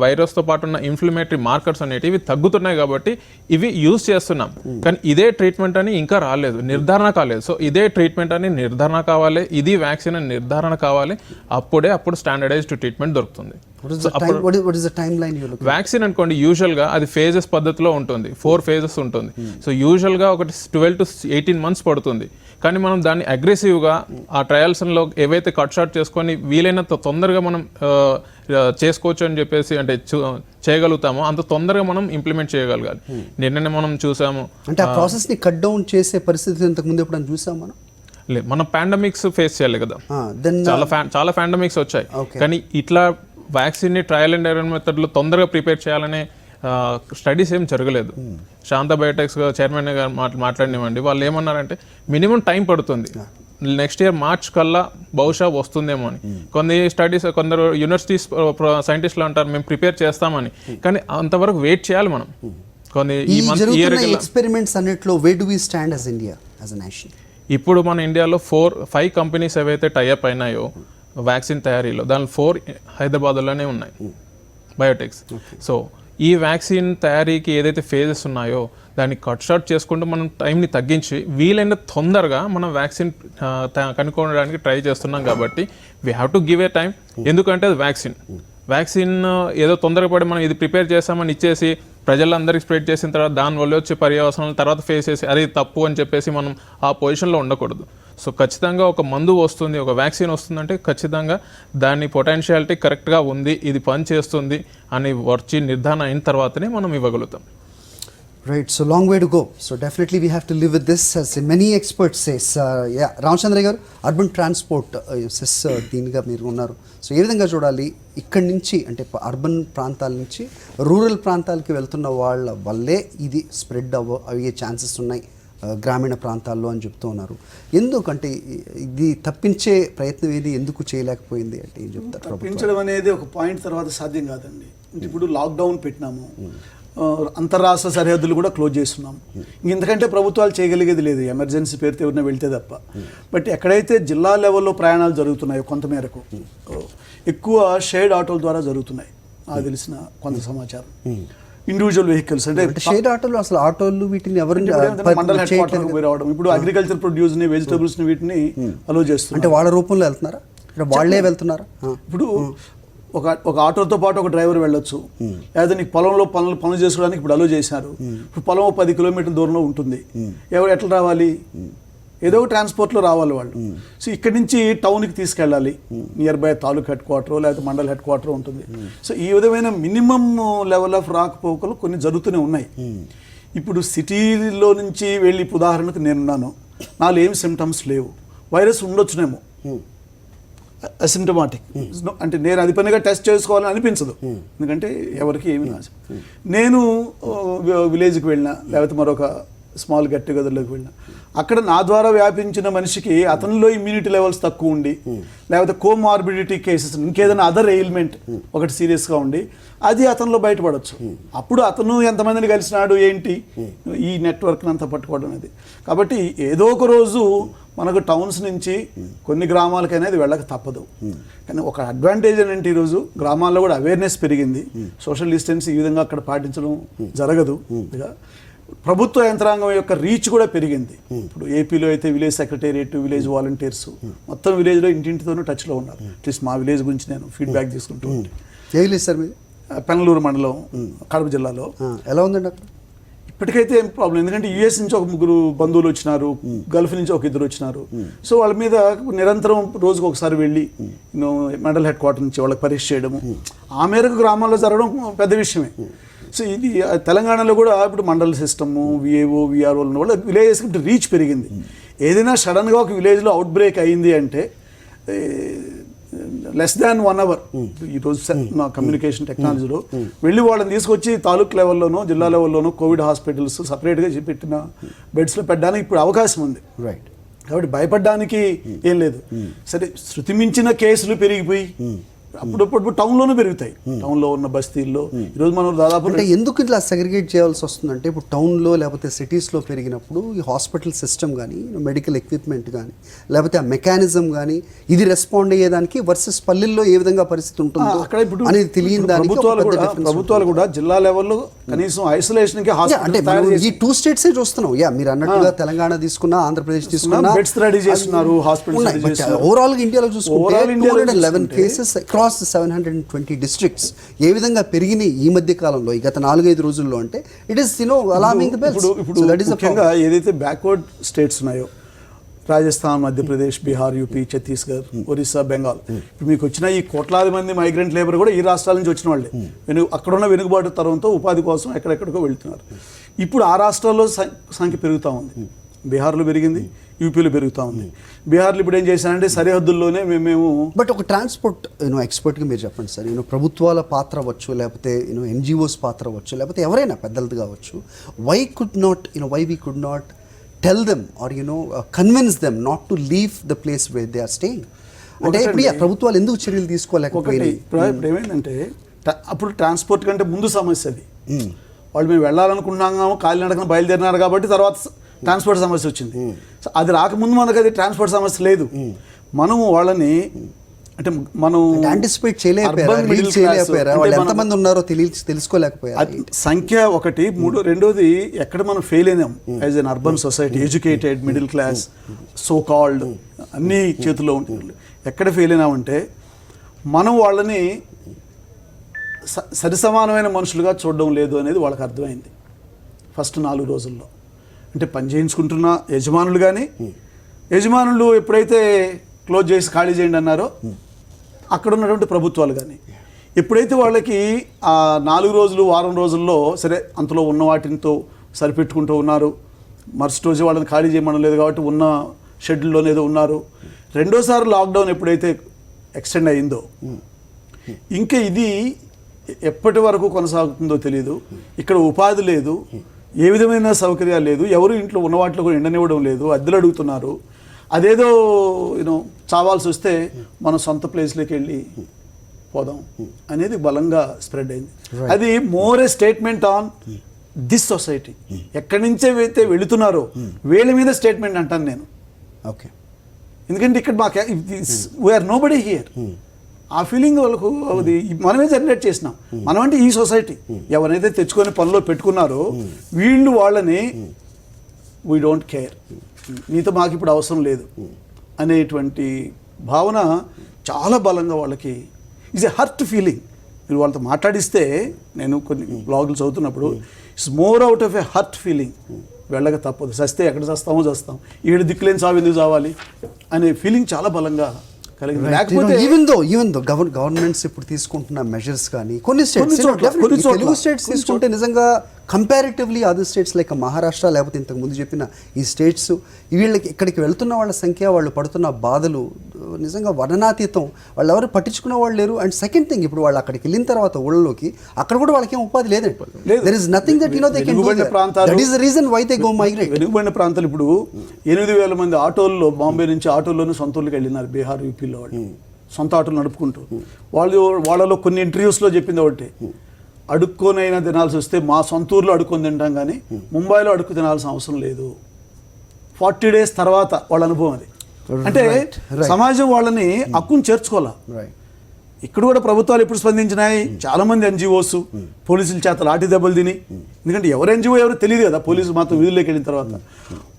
S9: వైరస్తో పాటు ఉన్న ఇన్ఫ్లమేటరీ మార్కర్స్ అనేటివి తగ్గుతున్నాయి కాబట్టి ఇవి యూజ్ చేస్తున్నాం. కానీ ఇదే ట్రీట్మెంట్ అని ఇంకా రాలేదు, నిర్ధారణ కాలేదు. సో ఇదే ట్రీట్మెంట్ అని నిర్ధారణ కావాలి, ఇది వ్యాక్సిన్ అని నిర్ధారణ కావాలి. అప్పుడు స్టాండర్డైజ్డ్ ట్రీట్మెంట్ దొరుకుతుంది.
S1: What is the timeline you're looking?
S9: Vaccine అనుకోండి యూజువల్గా అది ఫేజెస్ పద్ధతిలో ఉంటుంది, 4 phases ఉంటుంది. సో యూజువల్గా ఒకటి 12 to 18 months పడుతుంది. కానీ మనం దాన్ని అగ్రెసివ్గా ఆ ట్రయల్స్లో ఏవైతే కట్ షార్ట్ చేసుకొని వీలైనంత తొందరగా మనం చేసుకోవచ్చు అని చెప్పేసి అంటే చేయగలుగుతామో అంత తొందరగా మనం ఇంప్లిమెంట్ చేయగలగాలి. నిన్ననే మనం చూసాము,
S1: అంటే ఆ ప్రాసెస్ని కట్ డౌన్ చేసే పరిస్థితి ఇంతకు ముందు ఎప్పుడైనా చూసాం మనం?
S9: లేదు, మనం పాండమిక్స్ ఫేస్ చేయాలి కదా,
S1: then
S9: చాలా పాండమిక్స్ వచ్చాయి. కానీ ఇట్లా వ్యాక్సిన్ని ట్రయల్ అండ్ ఎర్రర్ మెథడ్లో తొందరగా ప్రిపేర్ చేయాలనే స్టడీస్ ఏం జరగలేదు. శాంత బయోటెక్స్ చైర్మన్ గారు మాట్లాడినివ్వండి, వాళ్ళు ఏమన్నారంటే మినిమం టైం పడుతుంది, నెక్స్ట్ ఇయర్ మార్చ్ కల్లా బహుశా వస్తుందేమో అని. కొన్ని స్టడీస్ కొందరు యూనివర్సిటీస్ సైంటిస్టులు అంటారు మేము ప్రిపేర్ చేస్తామని, కానీ అంతవరకు వెయిట్ చేయాలి మనం. కొన్ని ఈ మంత్
S1: ఎక్స్పెరిమెంట్స్ అన్నిట్లో where do we stand as India as a nation?
S9: ఇప్పుడు మన ఇండియాలో 4-5 కంపెనీస్ ఏవైతే టైఅప్ అయినాయో వ్యాక్సిన్ తయారీలో, దానిలో 4 హైదరాబాద్లోనే ఉన్నాయి బయోటెక్స్. సో ఈ వ్యాక్సిన్ తయారీకి ఏదైతే ఫేజెస్ ఉన్నాయో దాన్ని కట్ షార్ట్ చేసుకుంటూ మనం టైంని తగ్గించి వీలైన తొందరగా మనం వ్యాక్సిన్ కనుక్కోవడానికి ట్రై చేస్తున్నాం. కాబట్టి we have to give a time. ఎందుకంటే అది వ్యాక్సిన్ ఏదో తొందరపడి మనం ఇది ప్రిపేర్ చేస్తామని ఇచ్చేసి ప్రజలందరికీ స్ప్రెడ్ చేసిన తర్వాత దానివల్ల వచ్చే పర్యవసనాల తర్వాత ఫేస్ చేసి అది తప్పు అని చెప్పేసి మనం ఆ పొజిషన్లో ఉండకూడదు. సో ఖచ్చితంగా ఒక మందు వస్తుంది, ఒక వ్యాక్సిన్ వస్తుందంటే ఖచ్చితంగా దాని పొటెన్షియాలిటీ కరెక్ట్గా ఉంది, ఇది పని చేస్తుంది అని వచ్చి నిర్ధారణ అయిన తర్వాతనే మనం ఇవ్వగలుగుతాం.
S1: Right, so long way to go. So definitely we have to live with this, as many experts says. Ramachandra garu, urban transport says దీనిగా మీరు ఉన్నారు. సో ఏ విధంగా చూడాలి ఇక్కడి నుంచి, అంటే అర్బన్ ప్రాంతాల నుంచి రూరల్ ప్రాంతాలకి వెళ్తున్న వాళ్ళ వల్లే ఇది స్ప్రెడ్ అయ్యే ఛాన్సెస్ ఉన్నాయి గ్రామీణ ప్రాంతాల్లో అని చెప్తూ ఉన్నారు. ఎందుకంటే ఇది తప్పించే ప్రయత్నం ఏది ఎందుకు చేయలేకపోయింది అంటే ఏం చెప్తారు?
S10: తప్పించడం అనేది ఒక పాయింట్ తర్వాత సాధ్యం కాదండి. ఇప్పుడు లాక్డౌన్ పెట్టినాము, అంతర్రాష్ట్ర సరిహద్దులు కూడా క్లోజ్ చేస్తున్నాం. ఇంతకంటే ప్రభుత్వాలు చేయగలిగేది లేదు, ఎమర్జెన్సీ పేరుతో ఎవరిన వెళ్తే తప్ప. బట్ ఎక్కడైతే జిల్లా లెవెల్లో ప్రయాణాలు జరుగుతున్నాయో కొంతమేరకు ఎక్కువ షేర్డ్ ఆటోల ద్వారా జరుగుతున్నాయి, నాకు తెలిసిన కొంత సమాచారం. ఇండివిజువల్ వెహికల్స్ అంటే
S1: షేర్ ఆటోలు, అసలు ఆటోలు వీటిని ఎవరు
S10: మండల హెడ్ క్వార్టర్ పోయి రావడం. ఇప్పుడు అగ్రికల్చర్ ప్రొడ్యూస్ ని, వెజిటబుల్స్ ని వీటిని అలో చేస్తున్నారు.
S1: అంటే వాళ్ళ రూపంలో వెళ్తున్నారా, వాళ్ళే వెళ్తున్నారా?
S10: ఇప్పుడు ఒక ఆటోతో పాటు ఒక డ్రైవర్ వెళ్ళొచ్చు, లేదా నీకు పొలంలో పనులు చేసుకోవడానికి ఇప్పుడు అలో చేశారు. ఇప్పుడు పొలం 10 కిలోమీటర్ల దూరంలో ఉంటుంది, ఎవరు ఎట్లా రావాలి? ఏదో ఒక ట్రాన్స్పోర్ట్లో రావాలి వాళ్ళు. సో ఇక్కడి నుంచి టౌన్కి తీసుకెళ్ళాలి, near by taluk head quarter లేకపోతే మండల్ హెడ్ క్వార్టర్ ఉంటుంది. సో ఈ విధమైన మినిమం లెవెల్ ఆఫ్ రాకపోకలు కొన్ని జరుగుతూనే ఉన్నాయి. ఇప్పుడు సిటీలో నుంచి వెళ్ళి ఉదాహరణకు నేనున్నాను, నాలో ఏం సిమ్టమ్స్ లేవు, వైరస్ ఉండొచ్చునేమో, అసిమ్టమాటిక్, అంటే నేను అది పనిగా టెస్ట్ చేసుకోవాలని అనిపించదు, ఎందుకంటే ఎవరికి ఏమి నాశం. నేను విలేజ్కి వెళ్ళినా లేకపోతే మరొక స్మాల్ గెట్ టుగెదర్లోకి వెళ్ళినా, అక్కడ నా ద్వారా వ్యాపించిన మనిషికి అతనిలో ఇమ్యూనిటీ లెవెల్స్ తక్కువ ఉండి, లేకపోతే కోమార్బిడిటీ కేసెస్, ఇంకేదైనా అదర్ ఎయిల్మెంట్ ఒకటి సీరియస్గా ఉండి అది అతనిలో బయటపడవచ్చు. అప్పుడు అతను ఎంతమందిని కలిసినాడు ఏంటి, ఈ నెట్వర్క్ని అంతా పట్టుకోవడం అనేది. కాబట్టి ఏదో ఒక రోజు మనకు టౌన్స్ నుంచి కొన్ని గ్రామాలకైనా ఇది వెళ్ళక తప్పదు. కానీ ఒక అడ్వాంటేజ్ ఏంటంటే ఈరోజు గ్రామాల్లో కూడా అవేర్నెస్ పెరిగింది, సోషల్ డిస్టెన్స్ ఈ విధంగా అక్కడ పాటించడం జరగదు. ప్రభుత్వ యంత్రాంగం యొక్క రీచ్ కూడా పెరిగింది. ఇప్పుడు ఏపీలో అయితే విలేజ్ సెక్రటేరియట్, విలేజ్ వాలంటీర్స్ మొత్తం విలేజ్లో ఇంటింటితోనూ టచ్లో ఉన్నారు. అట్లీస్ట్ మా విలేజ్ గురించి నేను ఫీడ్బ్యాక్ తీసుకుంటూ ఉంటాను.
S1: ఏ విలేజ్ సార్ మీది?
S10: పెనలూరు మండలం, కడప జిల్లాలో.
S1: ఎలా ఉందండి అక్కడ?
S10: ఇప్పటికైతే ఏం ప్రాబ్లం, ఎందుకంటే యుఎస్ నుంచి ఒక 3 బంధువులు వచ్చినారు, గల్ఫ్ నుంచి ఒక 2 వచ్చినారు. సో వాళ్ళ మీద నిరంతరం రోజుకు ఒకసారి వెళ్ళి మండల్ హెడ్ క్వార్టర్ నుంచి వాళ్ళకి పరీక్ష చేయడము, ఆ మేరకు గ్రామాల్లో జరగడం పెద్ద విషయమే. సో ఇది తెలంగాణలో కూడా ఇప్పుడు మండల సిస్టము, విఏఓ, విఆర్ఓ వల్ల విలేజెస్కి ఇప్పుడు రీచ్ పెరిగింది. ఏదైనా సడన్గా ఒక విలేజ్లో అవుట్ బ్రేక్ అయింది అంటే లెస్ దాన్ 1 hour ఈరోజు నా కమ్యూనికేషన్ టెక్నాలజీలో వెళ్ళి వాళ్ళని తీసుకొచ్చి తాలూక్ లెవెల్లోనో జిల్లా లెవెల్లోనో కోవిడ్ హాస్పిటల్స్ సపరేట్గా పెట్టిన బెడ్స్లో పెట్టడానికి ఇప్పుడు అవకాశం ఉంది.
S1: రైట్,
S10: కాబట్టి భయపడడానికి ఏం లేదు. సరే, శృతి మించిన కేసులు పెరిగిపోయి అప్పుడప్పుడు టౌన్లోనూ పెరుగుతాయి, టౌన్లో ఉన్న బస్తీల్లో. ఈరోజు మనం దాదాపు
S1: అంటే ఎందుకు ఇట్లా సెగ్రిగేట్ చేయాల్సి వస్తుందంటే, ఇప్పుడు టౌన్లో లేకపోతే సిటీస్లో పెరిగినప్పుడు ఈ హాస్పిటల్ సిస్టమ్ కానీ, మెడికల్ ఎక్విప్మెంట్ కానీ, లేకపోతే ఆ మెకానిజం కానీ ఇది రెస్పాండ్ అయ్యేదానికి వర్సెస్ పల్లెల్లో ఏ విధంగా పరిస్థితి ఉంటుందో
S10: అక్కడ ఇప్పుడు
S1: అనేది తెలియని దానికి
S10: ప్రభుత్వాలు కూడా జిల్లా లెవెల్లో కనీసం ఐసోలేషన్కి
S1: అంటే ఈ 2 states చూస్తున్నాం. మీరు అన్నట్టుగా తెలంగాణ తీసుకున్నా, ఆంధ్రప్రదేశ్ తీసుకున్నా
S10: బెడ్స్ రెడీ చేస్తున్నారు, హాస్పిటల్స్.
S1: ఓవరాల్ ఇండియాలో చూసుకుంటే 211 కేసెస్ అక్రాస్ 720 డిస్ట్రిక్ట్స్ ఏ విధంగా పెరిగినాయి ఈ మధ్య కాలంలో, ఈ గత 4-5 రోజుల్లో అంటే it is alarming the bells.
S10: ఇప్పుడు ముఖ్యంగా ఏదైతే బ్యాక్వర్డ్ స్టేట్స్ ఉన్నాయో, రాజస్థాన్, మధ్యప్రదేశ్, బీహార్, యూపీ, ఛత్తీస్గఢ్, ఒరిస్సా, బెంగాల్, ఇప్పుడు మీకు వచ్చిన ఈ కోట్లాది మంది మైగ్రెంట్ లేబర్ కూడా ఈ రాష్ట్రాల నుంచి వచ్చిన వాళ్ళే. అక్కడున్న వెనుకబాటు తరంతో ఉపాధి కోసం ఎక్కడెక్కడికో వెళ్తున్నారు. ఇప్పుడు ఆ రాష్ట్రాల్లో సంఖ్య పెరుగుతూ ఉంది. బీహార్లో పెరిగింది, యూపీలో పెరుగుతూ ఉంది. బీహార్లో ఇప్పుడు ఏం చేశారంటే సరిహద్దుల్లోనే మేము
S1: బట్ ఒక ట్రాన్స్పోర్ట్ ఎక్స్పర్ట్గా మీరు చెప్పండి సార్, ప్రభుత్వాల పాత్ర అవ్వచ్చు, లేకపోతే ఎన్జిఓస్ పాత్ర అవ్వచ్చు, లేకపోతే ఎవరైనా పెద్దలది కావచ్చు, why we could not tell them or convince them not to leave the place where they are staying? అంటే ఇప్పుడు ప్రభుత్వాలు ఎందుకు చర్యలు తీసుకోలేకపోయినాయి?
S10: ఇప్పుడు ఏమైందంటే అప్పుడు ట్రాన్స్పోర్ట్ కంటే ముందు సమస్య అది. వాళ్ళు మేము వెళ్ళాలనుకున్నాము, కాలినడకన బయలుదేరినారు కాబట్టి తర్వాత ట్రాన్స్పోర్ట్ సమస్య వచ్చింది. అది రాకముందు మనకు అది ట్రాన్స్పోర్ట్ సమస్య లేదు. మనము వాళ్ళని అంటే మనం
S1: యాంటిసిపేట్ చేయలేకపోయారా? వాళ్ళు ఎంతమంది ఉన్నారో తెలుసుకోలేకపోయారు.
S10: సంఖ్య ఒకటి. రెండోది ఎక్కడ మనం ఫెయిల్ అయినాం యాజ్ ఎన్ urban society, educated, middle class, so called అన్ని చేతుల్లో ఉంటుంది. ఎక్కడ ఫెయిల్ అయినామంటే మనం వాళ్ళని సరిసమానమైన మనుషులుగా చూడడం లేదు అనేది వాళ్ళకి అర్థమైంది ఫస్ట్ 4 రోజుల్లో. అంటే పని చేయించుకుంటున్న యజమానులు కానీ, యజమానులు ఎప్పుడైతే క్లోజ్ చేసి ఖాళీ చేయండి అన్నారో అక్కడ ఉన్నటువంటి ప్రభుత్వాలు కానీ, ఎప్పుడైతే వాళ్ళకి ఆ 4 రోజులు, వారం రోజుల్లో సరే అంతలో ఉన్న వాటితో సరిపెట్టుకుంటూ ఉన్నారు, మరుసటి రోజు వాళ్ళని ఖాళీ చేయమడం లేదు కాబట్టి ఉన్న షెడ్యూల్లోనేదో ఉన్నారు. రెండోసారి లాక్డౌన్ ఎప్పుడైతే ఎక్స్టెండ్ అయిందో ఇంకా ఇది ఎప్పటి వరకు కొనసాగుతుందో తెలియదు. ఇక్కడ ఉపాధి లేదు, ఏ విధమైన సౌకర్యాలు లేదు, ఎవరు ఇంట్లో ఉన్న వాటిలో కూడా ఎండనివ్వడం లేదు, అద్దెలు అడుగుతున్నారు. అదేదో చావాల్సి వస్తే మన సొంత ప్లేస్లోకి వెళ్ళి పోదాం అనేది బలంగా స్ప్రెడ్ అయింది. అది more A statement on this society. ఎక్కడి నుంచే అయితే వెళుతున్నారో వీళ్ళ మీద స్టేట్మెంట్ అంటాను నేను.
S1: ఓకే,
S10: ఎందుకంటే ఇక్కడ మాకు వీఆర్ నో బడీ హియర్. ఆ ఫీలింగ్ వాళ్ళకు అది మనమే జనరేట్ చేసినాం. మనం అంటే ఈ సొసైటీ ఎవరైతే తెచ్చుకొని పనిలో పెట్టుకున్నారో వీళ్ళు వాళ్ళని వీ డోంట్ కేర్, నీతో మాకు ఇప్పుడు అవసరం లేదు అనేటువంటి భావన చాలా బలంగా వాళ్ళకి ఈజ్ ఎ హర్ట్ ఫీలింగ్. మీరు వాళ్ళతో మాట్లాడిస్తే, నేను కొన్ని బ్లాగులు చదువుతున్నప్పుడు, it's more out of a hurt feeling. వెళ్ళక తప్పదు, చస్తే ఎక్కడ చస్తాం, ఈడు దిక్కులేని సాగు ఎందుకు చావాలి అనే ఫీలింగ్ చాలా బలంగా కలిగింది. లేకపోతే
S1: ఈవెన్ దో గవర్నమెంట్స్ ఇప్పుడు తీసుకుంటున్న మెజర్స్ కానీ కొన్ని తెలుగు స్టేట్స్ తీసుకుంటే నిజంగా comparatively other states like Maharashtra, లేకపోతే ఇంతకు ముందు చెప్పిన ఈ స్టేట్స్, వీళ్ళకి ఇక్కడికి వెళ్తున్న వాళ్ళ సంఖ్య, వాళ్ళు పడుతున్న బాధలు నిజంగా వర్ణనాతీతం. వాళ్ళు ఎవరు పట్టించుకునే వాళ్ళు లేరు. అండ్ సెకండ్ థింగ్, ఇప్పుడు వాళ్ళు అక్కడికి వెళ్ళిన తర్వాత ఊళ్ళలోకి అక్కడ కూడా వాళ్ళకి ఏం ఉపాధి లేదండి. There is nothing that they can do. That is the reason why they go migrate.
S10: వెనుకబడిన ప్రాంతాలు ఇప్పుడు 8,000 మంది ఆటోల్లో, బాంబే నుంచి ఆటోల్లోనే సొంత ఊళ్ళకి వెళ్ళినారు. బీహార్, యూపీలో వాళ్ళు సొంత ఆటోలు నడుపుకుంటూ. వాళ్ళలో కొన్ని ఇంటర్వ్యూస్లో చెప్పింది ఒకటి, అడుక్కోనైనా తినాల్సి వస్తే మా సొంత ఊర్లో అడుక్కొని తింటాం కానీ ముంబైలో అడుక్కు తినాల్సిన అవసరం లేదు. 40 days తర్వాత వాళ్ళ అనుభవం అది. అంటే సమాజం వాళ్ళని హక్కును చేర్చుకోవాలా. ఇక్కడ కూడా ప్రభుత్వాలు ఎప్పుడు స్పందించినాయి? చాలా మంది ఎన్జిఓస్ పోలీసుల చేత లాఠీ దెబ్బలు తిని, ఎందుకంటే ఎవరు ఎన్జిఓ ఎవరు తెలియదు కదా, పోలీసులు మాత్రం వీధుల్లోకి వెళ్ళిన తర్వాత.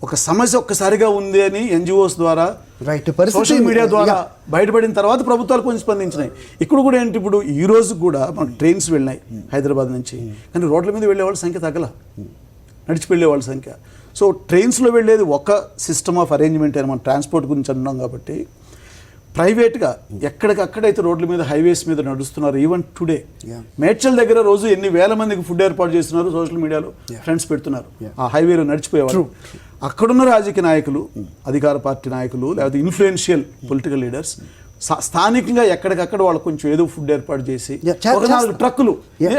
S10: ఒక సమస్య ఒక్కసారిగా ఉంది అని ఎన్జిఓస్ ద్వారా, సోషల్ మీడియా ద్వారా బయటపడిన తర్వాత ప్రభుత్వాలు కొంచెం స్పందించినాయి. ఇక్కడ కూడా ఏంటి, ఇప్పుడు ఈ రోజు కూడా మనకు ట్రైన్స్ వెళ్ళినాయి హైదరాబాద్ నుంచి, కానీ రోడ్ల మీద వెళ్ళే వాళ్ళ సంఖ్య తగ్గల, నడిచి వెళ్ళే వాళ్ళ సంఖ్య. సో ట్రైన్స్లో వెళ్ళేది ఒక సిస్టమ్ ఆఫ్ అరేంజ్మెంట్ అని మనం ట్రాన్స్పోర్ట్ గురించి అన్నాం కాబట్టి, ప్రైవేట్గా ఎక్కడికక్కడైతే రోడ్ల మీద, హైవేస్ మీద నడుస్తున్నారు. ఈవెన్ టుడే మేడ్చల్ దగ్గర రోజు ఎన్ని వేల మందికి ఫుడ్ ఏర్పాటు చేస్తున్నారు, సోషల్ మీడియాలో ఫ్రెండ్స్ పెడుతున్నారు. ఆ హైవేలో నడిచిపోయేవారు. అక్కడున్న రాజకీయ నాయకులు, అధికార పార్టీ నాయకులు, లేకపోతే ఇన్ఫ్లుయెన్షియల్ పొలిటికల్ లీడర్స్ స్థానికంగా ఎక్కడికక్కడ వాళ్ళు కొంచెం ఏదో ఫుడ్ ఏర్పాటు చేసి, ఒక 4 ట్రక్కులు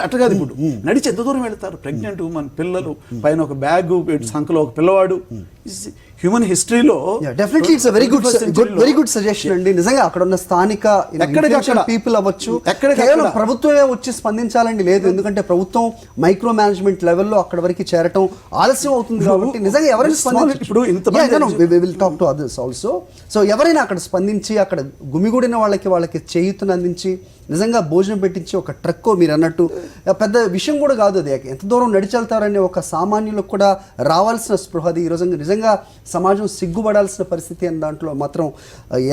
S10: అట్లా కాదు, ఇప్పుడు నడిచి ఎంత దూరం వెళ్తారు? ప్రెగ్నెంట్ మన పిల్లలు, పైన ఒక బ్యాగ్, సంఖలో ఒక పిల్లవాడు. హ్యూమన్ హిస్టరీలో
S1: definitely it's very good suggestion అండి. నిజంగా అక్కడ ఉన్న స్థానిక పీపుల్ అవ్వచ్చు, కేవలం ప్రభుత్వమే వచ్చి స్పందించాలండి లేదు. ఎందుకంటే ప్రభుత్వం మైక్రో మేనేజ్మెంట్ లెవెల్లో అక్కడ వరకు చేరటం ఆలస్యం అవుతుంది కాబట్టి నిజంగా ఎవరైనా సో ఎవరైనా అక్కడ స్పందించి, అక్కడ గుమిగూడిన వాళ్ళకి చేయూతను అందించి, నిజంగా భోజనం పెట్టించి, ఒక ట్రక్కో మీరు అన్నట్టు పెద్ద విషయం కూడా కాదు అది, ఎంత దూరం నడిచెళ్తారనే ఒక సామాన్యులకు కూడా రావాల్సిన స్పృహ అది ఈ రోజు నిజంగా నిజంగా సమాజం సిగ్గుపడాల్సిన పరిస్థితి అనే దాంట్లో మాత్రం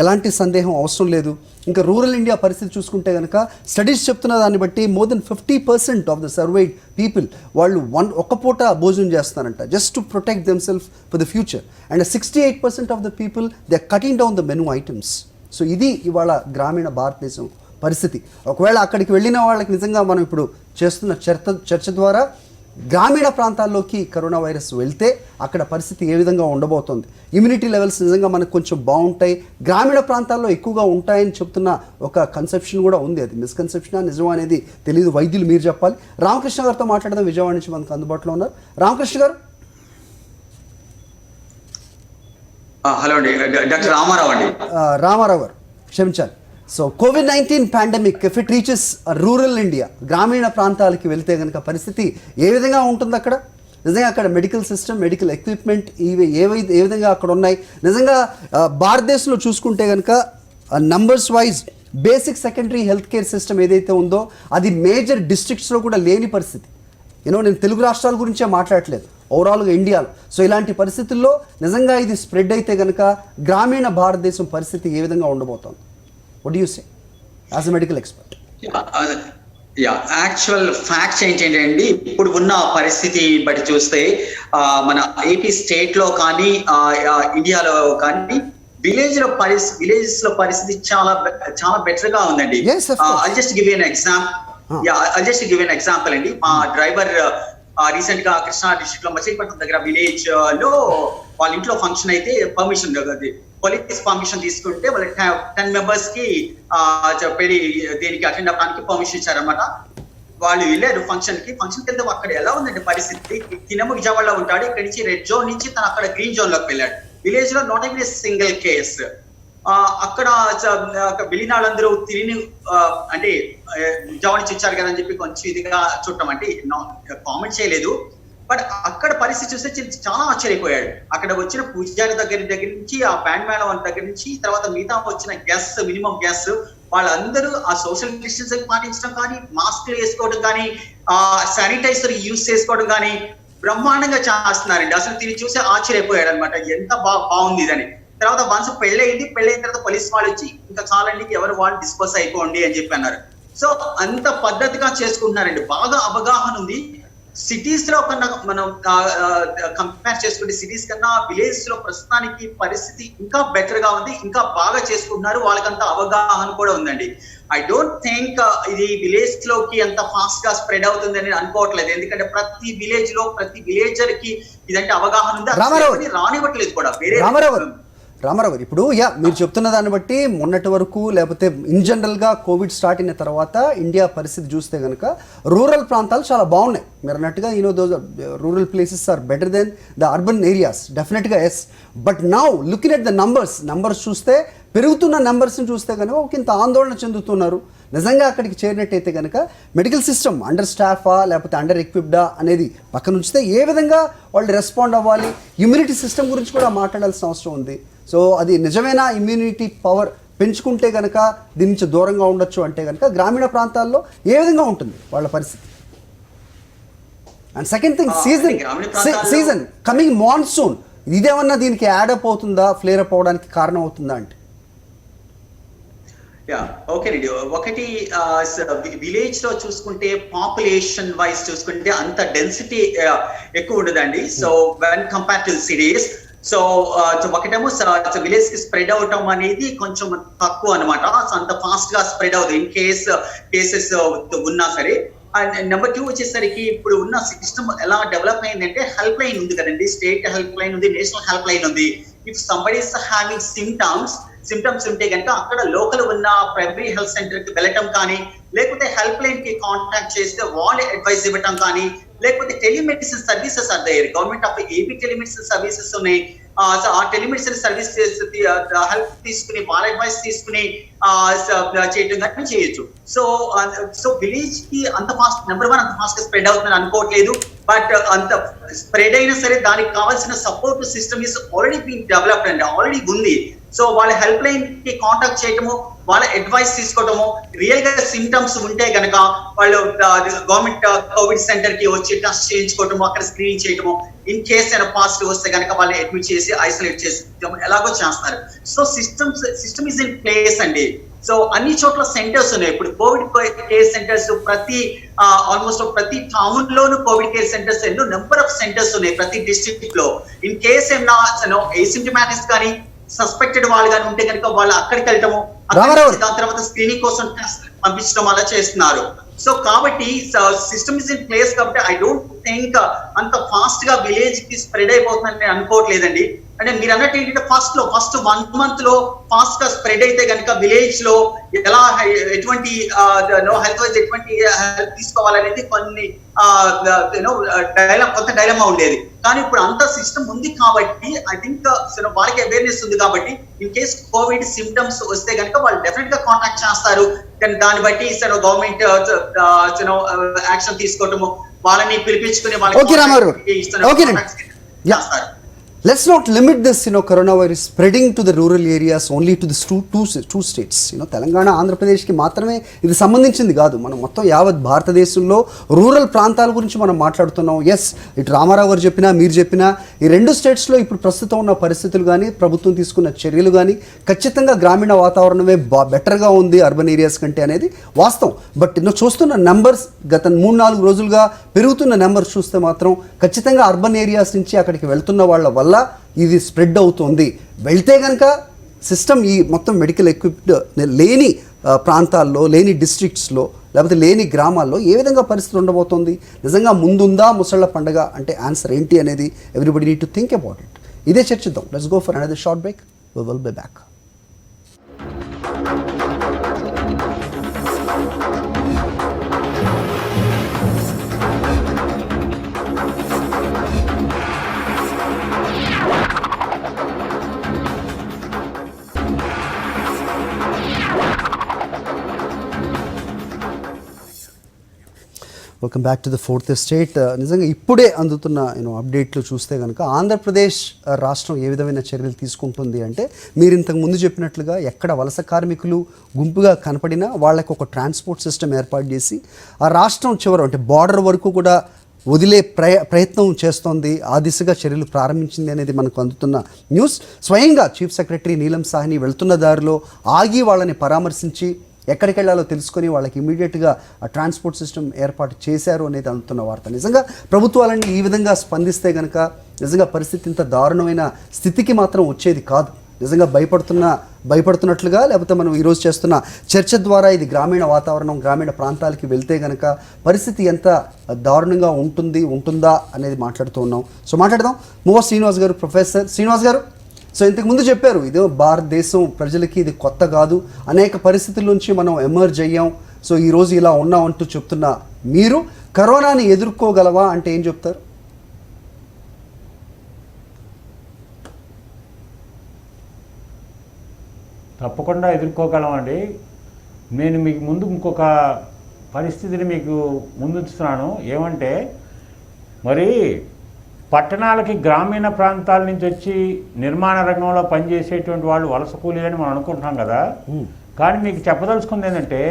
S1: ఎలాంటి సందేహం అవసరం లేదు. ఇంకా రూరల్ ఇండియా పరిస్థితి చూసుకుంటే కనుక స్టడీస్ చెప్తున్న దాన్ని బట్టి more than 50% of the surveyed people వాళ్ళు ఒక్క పూట భోజనం చేస్తారంట, just to protect themselves for the future. And 68% of the people they are cutting down the menu items. So ఇది ఇవాళ గ్రామీణ భారతదేశం పరిస్థితి. ఒకవేళ అక్కడికి వెళ్ళిన వాళ్ళకి నిజంగా మనం ఇప్పుడు చేస్తున్న చర్చ ద్వారా గ్రామీణ ప్రాంతాల్లోకి కరోనా వైరస్ వెళ్తే అక్కడ పరిస్థితి ఏ విధంగా ఉండబోతోంది, ఇమ్యూనిటీ లెవెల్స్ నిజంగా మనకు కొంచెం బాగుంటాయి, గ్రామీణ ప్రాంతాల్లో ఎక్కువగా ఉంటాయని చెప్తున్న ఒక కన్సెప్షన్ కూడా ఉంది. అది మిస్కన్సెప్షన్ నిజం అనేది తెలియదు, వైద్యులు మీరు చెప్పాలి. రామకృష్ణ గారితో మాట్లాడదాం, విజయవాడ నుంచి మనకు అందుబాటులో ఉన్నారు. రామకృష్ణ గారు.
S11: హలో అండి, డాక్టర్ రామారావు అండి.
S1: రామారావు గారు క్షమించాలి. So COVID-19 pandemic if it reaches rural India, గ్రామీణ ప్రాంతాలకి వెళ్తే కనుక పరిస్థితి ఏ విధంగా ఉంటుంది అక్కడ? నిజంగా అక్కడ మెడికల్ సిస్టమ్, మెడికల్ ఎక్విప్మెంట్ ఇవి ఏ విధంగా అక్కడ ఉన్నాయి? నిజంగా భారతదేశంలో చూసుకుంటే కనుక numbers wise basic secondary health care system ఏదైతే ఉందో అది మేజర్ డిస్ట్రిక్ట్స్లో కూడా లేని పరిస్థితి. నేను తెలుగు రాష్ట్రాల గురించే మాట్లాడట్లేదు, ఓవరాల్గా ఇండియాలో. సో ఇలాంటి పరిస్థితుల్లో నిజంగా ఇది స్ప్రెడ్ అయితే కనుక గ్రామీణ భారతదేశం పరిస్థితి ఏ విధంగా ఉండబోతోంది? What do you say as a medical expert?
S11: Actual facts ఏంటంటే ఇప్పుడు ఉన్న పరిస్థితి బట్టి చూస్తే మన ఏపీ స్టేట్ లో కానీ ఇండియాలో కానీ విలేజెస్ లో పరిస్థితి చాలా చాలా బెటర్ గా ఉందండి. I'll just give you an example అండి. మా డ్రైవర్ రీసెంట్ గా కృష్ణా డిస్ట్రిక్ట్ లో మచిలీపట్నం దగ్గర విలేజ్ లో వాళ్ళ ఇంట్లో ఫంక్షన్ అయితే పర్మిషన్, పోలీస్ పర్మిషన్ తీసుకుంటే వాళ్ళ 10 members కి పెళ్లి దీనికి అటెండ్ అవ్వడానికి పర్మిషన్ ఇచ్చారనమాట. వాళ్ళు వెళ్ళారు ఫంక్షన్ కి వెళ్తే అక్కడ ఎలా ఉందంటే పరిస్థితి, తినము విజయవాడలో ఉంటాడు, ఇక్కడ నుంచి రెడ్ జోన్ నుంచి తను అక్కడ గ్రీన్ జోన్ లోకి వెళ్ళాడు. విలేజ్ లో not even a single case. అక్కడ వెళ్ళినాళ్ళందరూ తిరిగి అంటే విజయవాడ నుంచి వచ్చారు కదా అని చెప్పి కొంచెం ఇదిగా చూడటం అంటే కామెంట్ చేయలేదు. బట్ అక్కడ పరిస్థితి చూస్తే చాలా ఆశ్చర్యపోయాడు. అక్కడ వచ్చిన పూజారి దగ్గర నుంచి ఆ బ్యాండ్ మేళం దగ్గర నుంచి తర్వాత మిగతా వచ్చిన గెస్ట్, మినిమం గెస్ట్ వాళ్ళందరూ ఆ సోషల్ డిస్టెన్స్ పాటించడం కానీ, మాస్క్లు వేసుకోవడం కానీ, శానిటైజర్ యూజ్ చేసుకోవడం కానీ బ్రహ్మాండంగా చేస్తున్నారండి. అసలు దీన్ని చూసి ఆశ్చర్యపోయాడు అనమాట, ఎంత బాగుంది ఇదని. తర్వాత వన్స్ పెళ్ళైన తర్వాత పోలీస్ వాళ్ళు వచ్చి ఇంకా చాలండి ఎవరు వాళ్ళు డిస్పోజ్ అయిపోండి అని చెప్పి అన్నారు. సో అంత పద్ధతిగా చేసుకుంటున్నారండి, బాగా అవగాహన ఉంది. సిటీస్ లో కన్నా మనం కంపేర్ చేసుకుంటే సిటీస్ కన్నా విలేజ్ లో ప్రస్తుతానికి పరిస్థితి ఇంకా బెటర్ గా ఉంది, ఇంకా బాగా చేసుకుంటున్నారు, వాళ్ళకంత అవగాహన కూడా ఉందండి. ఐ డోంట్ థింక్ ఇది విలేజ్ లోకి అంత ఫాస్ట్ గా స్ప్రెడ్ అవుతుంది అని అనుకోవట్లేదు. ఎందుకంటే ప్రతి విలేజ్ లో ప్రతి విలేజర్ కి ఇదంటే అవగాహన ఉంది, రానివ్వట్లేదు కూడా వేరే.
S1: రామారావు ఇప్పుడు మీరు చెప్తున్న దాన్ని బట్టి మొన్నటి వరకు లేకపోతే ఇన్ జనరల్గా కోవిడ్ స్టార్ట్ అయిన తర్వాత ఇండియా పరిస్థితి చూస్తే కనుక రూరల్ ప్రాంతాలు చాలా బాగున్నాయి. మీరు అన్నట్టుగా those rural places are better than the urban areas, డెఫినెట్గా yes. But now looking at the numbers చూస్తే పెరుగుతున్న నెంబర్స్ని చూస్తే కనుక ఒక ఇంత ఆందోళన చెందుతున్నారు. నిజంగా అక్కడికి చేరినట్టయితే కనుక మెడికల్ సిస్టమ్ అండర్ స్టాఫా లేకపోతే అండర్ ఎక్విప్డా అనేది పక్కన ఉంచితే ఏ విధంగా వాళ్ళు రెస్పాండ్ అవ్వాలి, ఇమ్యూనిటీ సిస్టమ్ గురించి కూడా మాట్లాడాల్సిన అవసరం ఉంది. సో అది నిజమైన ఇమ్యూనిటీ పవర్ పెంచుకుంటే కనుక దీని నుంచి దూరంగా ఉండొచ్చు అంటే కనుక గ్రామీణ ప్రాంతాల్లో ఏ విధంగా ఉంటుంది వాళ్ళ పరిస్థితి? And second thing, season coming monsoon, ఇదేమన్నా దీనికి యాడప్ అవుతుందా, ఫ్లేర్ అప్ అవడానికి కారణం అవుతుందా అంటే?
S11: ఓకేనండి. ఒకటి విలేజ్ లో చూసుకుంటే పాపులేషన్ వైజ్ చూసుకుంటే అంత డెన్సిటీ ఎక్కువ ఉండదండి. So when compare to cities, so ఒకటేమో విలేజ్ కి స్ప్రెడ్ అవటం అనేది కొంచెం తక్కువ అనమాట. సో అంత ఫాస్ట్ గా స్ప్రెడ్ అవుతుంది ఇన్ కేసెస్ ఉన్నా సరే. అండ్ నెంబర్ 2 వచ్చేసరికి ఇప్పుడు ఉన్న సిస్టమ్ ఎలా డెవలప్ అయిందంటే హెల్ప్ లైన్ ఉంది కదండి, స్టేట్ హెల్ప్ లైన్ ఉంది, నేషనల్ హెల్ప్ లైన్ ఉంది. If somebody is having symptoms ఉంటే కనుక అక్కడ లోకల్ ఉన్న ప్రైమరీ హెల్త్ సెంటర్ కి వెళ్ళటం కానీ, లేకపోతే హెల్ప్ లైన్ కి కాంటాక్ట్ చేస్తే వాళ్ళు అడ్వైస్ ఇవ్వటం కానీ, లేకపోతే telemedicine services are there. Government of AP telemedicine services ఉన్నాయి. ఆ టెలిమెడిసిన్ సర్వీస్ హెల్ప్ తీసుకుని వాళ్ళ అడ్వైస్ తీసుకుని చేయటం కానీ చేయొచ్చు. సో విలేజ్ కి అంత ఫాస్ట్ నెంబర్ 1 అంత ఫాస్ట్ గా స్ప్రెడ్ అవుతుందని అనుకోవట్లేదు. బట్ అంత స్ప్రెడ్ అయినా సరే దానికి కావాల్సిన support system is already been developed అండి, ఆల్రెడీ ఉంది. సో వాళ్ళ హెల్ప్ లైన్ కి కాంటాక్ట్ చేయటము, వాళ్ళ అడ్వైస్ తీసుకోవటము, రియల్ గా సిమ్టమ్స్ ఉంటే గనక వాళ్ళు గవర్నమెంట్ కోవిడ్ సెంటర్ కి వచ్చి టెస్ట్ చేయించుకోవటము, అక్కడ స్క్రీనింగ్ చేయటము ఇన్ కేస్ అయినా పాజిటివ్ వస్తే కనుక వాళ్ళని అడ్మిట్ చేసి ఐసోలేట్ చేసి ఎలాగో చేస్తారు. So system is in place అండి. సో అన్ని చోట్ల సెంటర్స్ ఉన్నాయి. ఇప్పుడు కోవిడ్ కేర్ సెంటర్స్ ఆల్మోస్ట్ ప్రతి town loan Covid care centres number of centres ఉన్నాయి ప్రతి డిస్ట్రిక్ట్ లో. ఇన్ కేస్ ఏమన్నా ఏసిమ్టమాటిక్స్ కానీ సస్పెక్టెడ్ వాళ్ళు కానీ ఉంటే కనుక వాళ్ళు అక్కడికి వెళ్ళటము, దాని తర్వాత స్క్రీనింగ్ కోసం పంపించడం అలా చేస్తున్నారు. సో కాబట్టి సిస్టమ్ ఇస్ ఇన్ ప్లేస్ కాబట్టి ఐ డోంట్ థింక్ అంత ఫాస్ట్ గా విలేజ్ కి స్ప్రెడ్ అయిపోతుందని నేను అనుకోవట్లేదండి. అంటే మీరు అన్నట్టు ఏంటంటే ఫస్ట్ 1 month లో ఫాస్ట్ గా స్ప్రెడ్ అయితే కనుక విలేజ్ లో ఎలా ఎటువంటి హెల్త్ వైజ్ ఎటువంటి హెల్ప్ తీసుకోవాలనేది కొన్ని కొత్త డైలమా ఉండేది. కానీ ఇప్పుడు అంత సిస్టమ్ ఉంది కాబట్టి ఐ థింక్ వాళ్ళకి అవేర్నెస్ ఉంది కాబట్టి ఇన్ కేస్ కోవిడ్ సిమ్టమ్స్ వస్తే కనుక వాళ్ళు డెఫినెట్ గా కాంటాక్ట్ చేస్తారు. దాన్ని బట్టి గవర్నమెంట్ యాక్షన్ తీసుకోవటము, వాళ్ళని పిలిపించుకుని వాళ్ళకి చేస్తారు.
S1: Let's not limit this, coronavirus spreading to the rural areas only to the two states. Telangana ఆంధ్రప్రదేశ్కి మాత్రమే ఇది సంబంధించింది కాదు. మనం మొత్తం యావత్ భారతదేశంలో రూరల్ ప్రాంతాల గురించి మనం మాట్లాడుతున్నాం. ఎస్, ఇటు రామారావు గారు చెప్పినా మీరు చెప్పినా ఈ 2 స్టేట్స్లో ఇప్పుడు ప్రస్తుతం ఉన్న పరిస్థితులు కానీ ప్రభుత్వం తీసుకున్న చర్యలు కానీ ఖచ్చితంగా గ్రామీణ వాతావరణమే బెటర్గా ఉంది అర్బన్ ఏరియాస్ కంటే అనేది వాస్తవం. బట్ చూస్తున్న నెంబర్స్ గత 3-4 రోజులుగా పెరుగుతున్న నెంబర్స్ చూస్తే మాత్రం ఖచ్చితంగా అర్బన్ ఏరియాస్ నుంచి అక్కడికి వెళ్తున్న వాళ్ళ వల్ల ఇది స్ప్రెడ్ అవుతుంది. వెళ్తే కనుక సిస్టమ్ ఈ మొత్తం మెడికల్ ఎక్విప్డ్ లేని ప్రాంతాల్లో, లేని డిస్ట్రిక్ట్స్లో, లేకపోతే లేని గ్రామాల్లో ఏ విధంగా పరిస్థితి ఉండబోతోంది? నిజంగా ముందుందా ముసళ్ళ పండుగ అంటే ఆన్సర్ ఏంటి అనేది everybody need to think about it. ఇదే చర్చిద్దాం. Let's go for another short break. We will be back. Welcome back to the 4th estate. నిజంగా ఇప్పుడే అందుతున్న అప్డేట్లు చూస్తే కనుక ఆంధ్రప్రదేశ్ రాష్ట్రం ఏ విధమైన చర్యలు తీసుకుంటుంది అంటే మీరు ఇంతకు ముందు చెప్పినట్లుగా ఎక్కడ వలస కార్మికులు గుంపుగా కనపడినా వాళ్ళకి ఒక ట్రాన్స్పోర్ట్ సిస్టమ్ ఏర్పాటు చేసి ఆ రాష్ట్రం చివర అంటే బార్డర్ వరకు కూడా వదిలే ప్రయత్నం చేస్తోంది. ఆ దిశగా చర్యలు ప్రారంభించింది అనేది మనకు అందుతున్న న్యూస్. స్వయంగా చీఫ్ సెక్రటరీ నీలం సాహ్ని వెళ్తున్న దారిలో ఆగి వాళ్ళని పరామర్శించి ఎక్కడికి వెళ్ళాలో తెలుసుకొని వాళ్ళకి ఇమీడియట్గా ఆ ట్రాన్స్పోర్ట్ సిస్టమ్ ఏర్పాటు చేశారు అనేది అందుతున్న వార్త. నిజంగా ప్రభుత్వాలన్నీ ఈ విధంగా స్పందిస్తే కనుక నిజంగా పరిస్థితి ఇంత దారుణమైన స్థితికి మాత్రం వచ్చేది కాదు. నిజంగా భయపడుతున్నట్లుగా లేకపోతే మనం ఈరోజు చేస్తున్న చర్చ ద్వారా ఇది గ్రామీణ వాతావరణం, గ్రామీణ ప్రాంతాలకి వెళ్తే కనుక పరిస్థితి ఎంత దారుణంగా ఉంటుందా అనేది మాట్లాడుతూ ఉన్నాం. సో మాట్లాడదాం. మువ్వ శ్రీనివాస్ గారు, ప్రొఫెసర్ శ్రీనివాస్ గారు. సో ఇంతకుముందు చెప్పారు ఇది భారతదేశం ప్రజలకి ఇది కొత్త కాదు, అనేక పరిస్థితుల నుంచి మనం ఎమర్జ్ అయ్యాం, సో ఈరోజు ఇలా ఉన్నామంటూ చెప్తున్న మీరు కరోనాని ఎదుర్కోగలవా అంటే ఏం చెప్తారు?
S2: తప్పకుండా ఎదుర్కోగలమండి. నేను మీకు ముందు ఇంకొక పరిస్థితిని మీకు ముందుంచుతున్నాను. ఏమంటే మరి పట్టణాలకి గ్రామీణ ప్రాంతాల నుంచి వచ్చి నిర్మాణ రంగంలో పనిచేసేటువంటి వాళ్ళు వలస కూలీలని మనం అనుకుంటున్నాం కదా. కానీ మీకు చెప్పదలుచుకుంది ఏంటంటే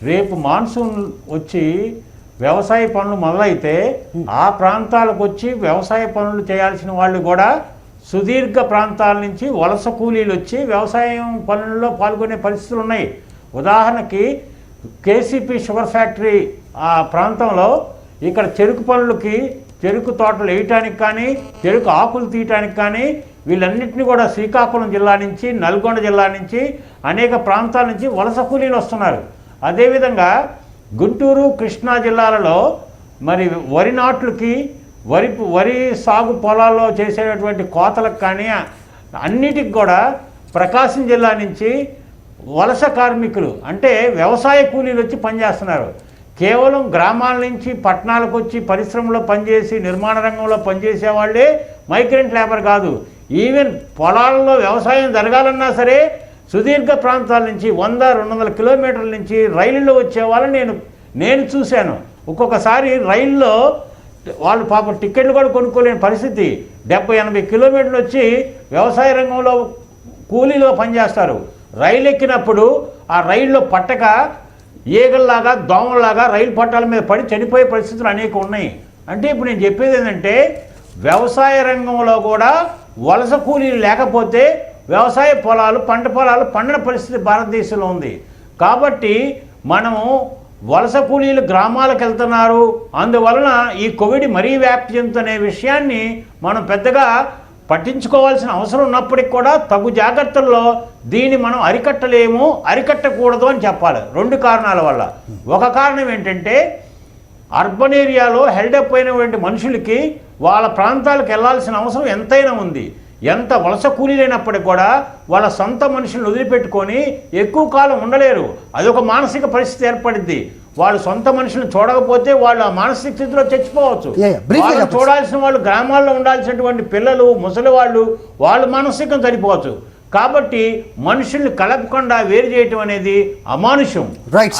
S2: రేపు మాన్సూన్ వచ్చి వ్యవసాయ పనులు మొదలైతే ఆ ప్రాంతాలకు వచ్చి వ్యవసాయ పనులు చేయాల్సిన వాళ్ళు కూడా సుదీర్ఘ ప్రాంతాల నుంచి వలస కూలీలు వచ్చి వ్యవసాయం పనుల్లో పాల్గొనే పరిస్థితులు ఉన్నాయి. ఉదాహరణకి కేసీపీ షుగర్ ఫ్యాక్టరీ ఆ ప్రాంతంలో ఇక్కడ చెరుకు పనులకి, చెరుకు తోటలు వేయటానికి కానీ, చెరుకు ఆకులు తీయటానికి కానీ వీళ్ళన్నింటినీ కూడా శ్రీకాకుళం జిల్లా నుంచి, నల్గొండ జిల్లా నుంచి, అనేక ప్రాంతాల నుంచి వలస కూలీలు వస్తున్నారు. అదేవిధంగా గుంటూరు, కృష్ణా జిల్లాలలో మరి వరి నాట్లకి, వరి సాగు పొలాల్లో చేసేటటువంటి కోతలకు కానీ అన్నిటికి కూడా ప్రకాశం జిల్లా నుంచి వలస కార్మికులు అంటే వ్యవసాయ కూలీలు వచ్చి పనిచేస్తున్నారు. కేవలం గ్రామాల నుంచి పట్టణాలకు వచ్చి పరిశ్రమలో పనిచేసి నిర్మాణ రంగంలో పనిచేసే వాళ్ళే మైగ్రెంట్ లేబర్ కాదు. ఈవెన్ పొలాల్లో వ్యవసాయం జరగాలన్నా సరే సుదీర్ఘ ప్రాంతాల నుంచి 100-200 కిలోమీటర్ల నుంచి రైలులో వచ్చే వాళ్ళని నేను చూశాను. ఒక్కొక్కసారి రైల్లో వాళ్ళు పాపం టికెట్లు కూడా కొనుక్కోలేని పరిస్థితి. 70-80 కిలోమీటర్లు వచ్చి వ్యవసాయ రంగంలో కూలీలో పనిచేస్తారు. రైలు ఎక్కినప్పుడు ఆ రైల్లో పట్టక ఈగల్లాగా, దోమల్లాగా రైలు పట్టాల మీద పడి చనిపోయే పరిస్థితులు అనేక ఉన్నాయి. అంటే ఇప్పుడు నేను చెప్పేది ఏంటంటే వ్యవసాయ రంగంలో కూడా వలస కూలీలు లేకపోతే వ్యవసాయ పొలాలు పంట పొలాలు పండిన పరిస్థితి భారతదేశంలో ఉంది. కాబట్టి మనము వలస కూలీలు గ్రామాలకు వెళ్తున్నారు, అందువలన ఈ కోవిడ్ మరీ వ్యాప్తి చెందుతున్న విషయాన్ని మనం పెద్దగా పట్టించుకోవాల్సిన అవసరం ఉన్నప్పటికి కూడా తగు జాగ్రత్తల్లో దీన్ని మనం అరికట్టకూడదు అని చెప్పాలి. 2 కారణాల వల్ల. ఒక కారణం ఏంటంటే అర్బన్ ఏరియాలో హెల్డప్ అయినటువంటి మనుషులకి వాళ్ళ ప్రాంతాలకు వెళ్లాల్సిన అవసరం ఎంతైనా ఉంది. ఎంత వలస కూలీలైనప్పటికీ కూడా వాళ్ళ సొంత మనుషులను వదిలిపెట్టుకొని ఎక్కువ కాలం ఉండలేరు. అదొక మానసిక పరిస్థితి ఏర్పడింది. వాళ్ళు సొంత మనుషులను చూడకపోతే వాళ్ళు ఆ మానసిక స్థితిలో చచ్చిపోవచ్చు. వాళ్ళు చూడాల్సిన వాళ్ళు గ్రామాల్లో ఉండాల్సినటువంటి పిల్లలు, ముసలి వాళ్ళు మానసికంగా చనిపోవచ్చు. కాబట్టి మనుషుల్ని కలపకుండా వేరు చేయటం అనేది అమానుషం.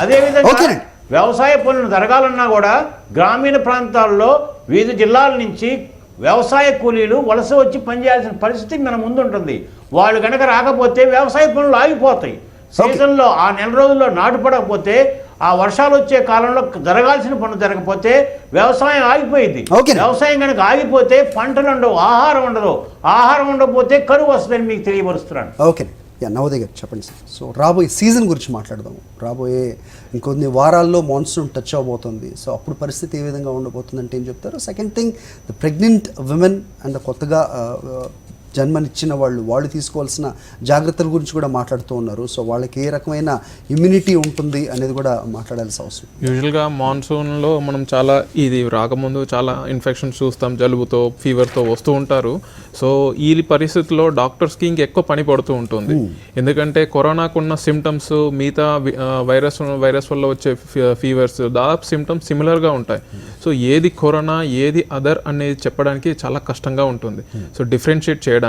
S2: అదేవిధంగా వ్యవసాయ పనులు జరగాలన్నా కూడా గ్రామీణ ప్రాంతాల్లో వివిధ జిల్లాల నుంచి వ్యవసాయ కూలీలు వలస వచ్చి పనిచేయాల్సిన పరిస్థితి మన ముందు ఉంటుంది. వాళ్ళు కనుక రాకపోతే వ్యవసాయ పనులు ఆగిపోతాయి. సీజన్లో ఆ నెల రోజుల్లో నాటుపడకపోతే, ఆ వర్షాలు వచ్చే కాలంలో జరగాల్సిన పనులు జరగకపోతే వ్యవసాయం ఆగిపోయింది. వ్యవసాయం కనుక ఆగిపోతే పంటలు ఉండవు, ఆహారం ఉండదు. ఆహారం ఉండకపోతే కరువు వస్తుందని మీకు తెలియపరుస్తున్నాను.
S1: ఓకే, నవోదయ్ గారు చెప్పండి సార్. సో రాబోయే సీజన్ గురించి మాట్లాడదాము. రాబోయే ఇంకొన్ని వారాల్లో మాన్సూన్ టచ్ అవబోతుంది. సో అప్పుడు పరిస్థితి ఏ విధంగా ఉండబోతుంది అంటే ఏం చెప్తారు? Second thing, the pregnant women and కొత్తగా జన్మనిచ్చిన వాళ్ళు తీసుకోవాల్సిన జాగ్రత్తల గురించి కూడా మాట్లాడుతూ ఉన్నారు. సో వాళ్ళకి ఏ రకమైన ఇమ్యూనిటీ ఉంటుంది అనేది కూడా మాట్లాడాల్సిన అవసరం.
S9: యూజువల్గా మాన్సూన్లో మనం చాలా ఇది రాకముందు చాలా ఇన్ఫెక్షన్స్ చూస్తాం, జలుబుతో ఫీవర్తో వస్తూ ఉంటారు. సో ఈ పరిస్థితుల్లో డాక్టర్స్కి ఇంకెక్కువ పని పడుతూ ఉంటుంది. ఎందుకంటే కరోనాకున్న సిమ్టమ్స్ మిగతా వైరస్ వల్ల వచ్చే ఫీవర్స్ దాదాపు సిమ్టమ్స్ సిమిలర్గా ఉంటాయి. సో ఏది కరోనా ఏది అదర్ అనేది చెప్పడానికి చాలా కష్టంగా ఉంటుంది. సో డిఫరెన్షియేట్ చేయడానికి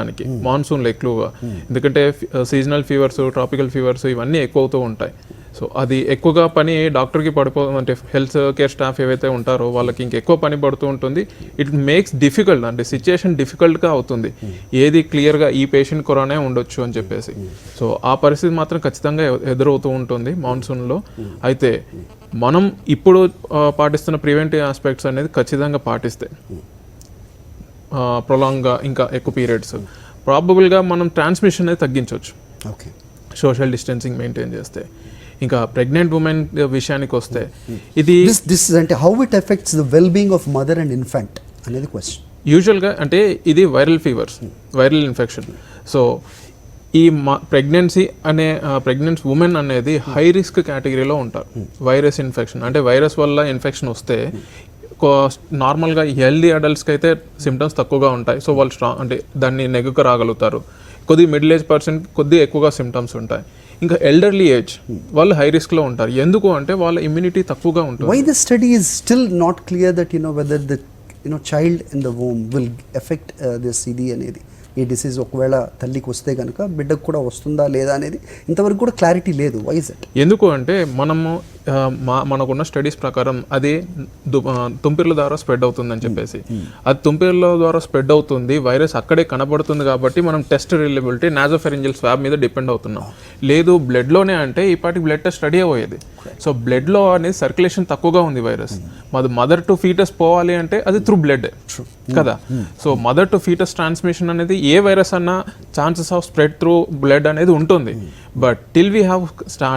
S9: మాన్సూన్లో ఎక్కువగా, ఎందుకంటే సీజనల్ ఫీవర్స్, ట్రాపికల్ ఫీవర్స్ ఇవన్నీ ఎక్కువ అవుతూ ఉంటాయి. సో అది ఎక్కువగా పని డాక్టర్కి అంటే హెల్త్ కేర్ స్టాఫ్ ఏవైతే ఉంటారో వాళ్ళకి ఇంకెక్కువ పని పడుతూ ఉంటుంది. ఇట్ మేక్స్ డిఫికల్ట్, అంటే సిచ్యుయేషన్ డిఫికల్ట్గా అవుతుంది. ఏది క్లియర్గా ఈ పేషెంట్ కరోనా ఉండొచ్చు అని చెప్పేసి. సో ఆ పరిస్థితి మాత్రం ఖచ్చితంగా ఎదురవుతూ ఉంటుంది మాన్సూన్లో. అయితే మనం ఇప్పుడు పాటిస్తున్న ప్రివెంటివ్ ఆస్పెక్ట్స్ అనేది ఖచ్చితంగా పాటిస్తే ప్రొలాంగ్గా ఇంకా ఎక్కువ పీరియడ్స్ ప్రాబబుల్గా మనం ట్రాన్స్మిషన్ అనేది తగ్గించవచ్చు.
S1: ఓకే,
S9: సోషల్ డిస్టెన్సింగ్ మెయింటైన్ చేస్తే. ఇంకా ప్రెగ్నెంట్ ఉమెన్ విషయానికి వస్తే ఇది
S1: అంటే how it effects the well being of mother and infant అనేది క్వశ్చన్.
S9: యూజువల్గా అంటే ఇది viral fevers, viral infection. So ఈ ప్రెగ్నెన్సీ అనే ప్రెగ్నెంట్ ఉమెన్ అనేది హై రిస్క్ కేటగిరీలో ఉంటారు. వైరస్ ఇన్ఫెక్షన్ అంటే వైరస్ వల్ల ఇన్ఫెక్షన్ వస్తే నార్మల్గా హెల్దీ అడల్ట్స్కి అయితే సిమ్టమ్స్ తక్కువగా ఉంటాయి. సో వాళ్ళు అంటే దాన్ని నెగ్గుకు రాగలుగుతారు. కొద్దిగా మిడిల్ ఏజ్ పర్సన్ కొద్దిగా ఎక్కువగా సిమ్టమ్స్ ఉంటాయి. ఇంకా ఎల్డర్లీ ఏజ్ వాళ్ళు హై రిస్క్లో ఉంటారు. ఎందుకు అంటే వాళ్ళ ఇమ్యూనిటీ తక్కువగా ఉంటుంది.
S1: Why the study is still not clear that whether the child in the womb will affect this ఇది అనేది, ఈ డిసీజ్ ఒకవేళ తల్లికి వస్తే కనుక బిడ్డకు కూడా వస్తుందా లేదా అనేది ఇంతవరకు కూడా క్లారిటీ లేదు. Why is it?
S9: ఎందుకు అంటే మనము మనకున్న స్టడీస్ ప్రకారం అది తుంపిర్ల ద్వారా స్ప్రెడ్ అవుతుందని చెప్పేసి, అది తుంపిర్ల ద్వారా స్ప్రెడ్ అవుతుంది, వైరస్ అక్కడే కనబడుతుంది. కాబట్టి మనం టెస్ట్ రిలయబిలిటీ నాజోఫెరింజియల్ స్వాబ్ మీద డిపెండ్ అవుతున్నాం. లేదు బ్లడ్లోనే అంటే ఈ పాటికి బ్లడ్ టెస్ట్ రెడీ అయ్యేది. సో బ్లడ్లో అనేది సర్క్యులేషన్ తక్కువగా ఉంది వైరస్. మదర్ టు ఫీటస్ పోవాలి అంటే అది త్రూ బ్లడ్ కదా. So mother to foetus transmission అనేది ఏ వైరస్ అన్నా chances of spread through blood అనేది ఉంటుంది. But till we have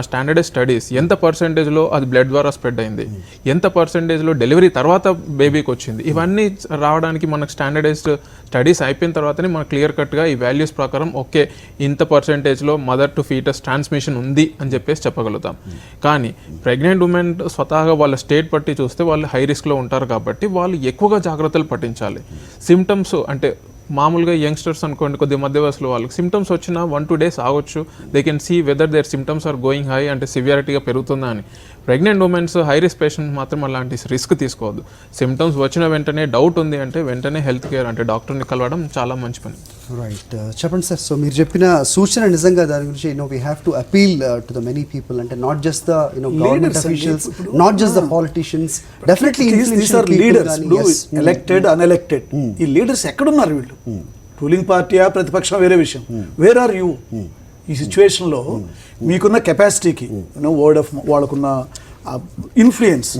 S9: standardize studies ఎంత పర్సెంటేజ్లో అది బ్లడ్ ద్వారా స్ప్రెడ్ అయింది, ఎంత పర్సెంటేజ్లో డెలివరీ తర్వాత బేబీకి వచ్చింది, ఇవన్నీ రావడానికి మనకు స్టాండర్డైజ్డ్ స్టడీస్ అయిపోయిన తర్వాతనే మనకు క్లియర్ కట్గా ఈ వాల్యూస్ ప్రకారం ఓకే ఇంత పర్సెంటేజ్లో మదర్ టు ఫీటస్ ట్రాన్స్మిషన్ ఉంది అని చెప్పేసి చెప్పగలుగుతాం. కానీ ప్రెగ్నెంట్ ఉమెన్ స్వతహాగా వాళ్ళ స్టేట్ బట్టి చూస్తే వాళ్ళు హై రిస్క్లో ఉంటారు. కాబట్టి వాళ్ళు ఎక్కువగా జాగ్రత్తలు పట్టించాలి. సిమ్టమ్స్ అంటే మామూలుగా యంగ్స్టర్స్ అనుకోండి, కొద్దిగా మధ్య వయసులో వాళ్ళకి సిమ్టమ్స్ వచ్చిన 1-2 days ఆగొచ్చు. They can see whether their symptoms are going high, అంటే సివియారిటీగా పెరుగుతుందా అని. Pregnant womens high risk patients మాత్రం అలాంటి రిస్క్ తీసుకోవద్దు. సిమ్టమ్స్ వచ్చిన వెంటనే డౌట్ ఉంది అంటే వెంటనే హెల్త్ కేర్ అంటే డాక్టర్ని కలవడం చాలా మంచి పని.
S1: రైట్, చెప్పండి సార్. సో మీరు చెప్పిన సూచన నిజంగా దాని గురించి we have to appeal to the many people, అంటే not just the government officials, not just the politicians, definitely
S10: leaders, elected unelected, ఈ లీడర్స్ ఎక్కడున్నారు? వీళ్ళు రూలింగ్ పార్టీయా ప్రతిపక్షం వేరే విషయం. Where are you? ఈ సిచ్యువేషన్లో మీకున్న కెపాసిటీకి వర్డ్ ఆఫ్ వాళ్ళకున్న ఇన్ఫ్లుయెన్స్,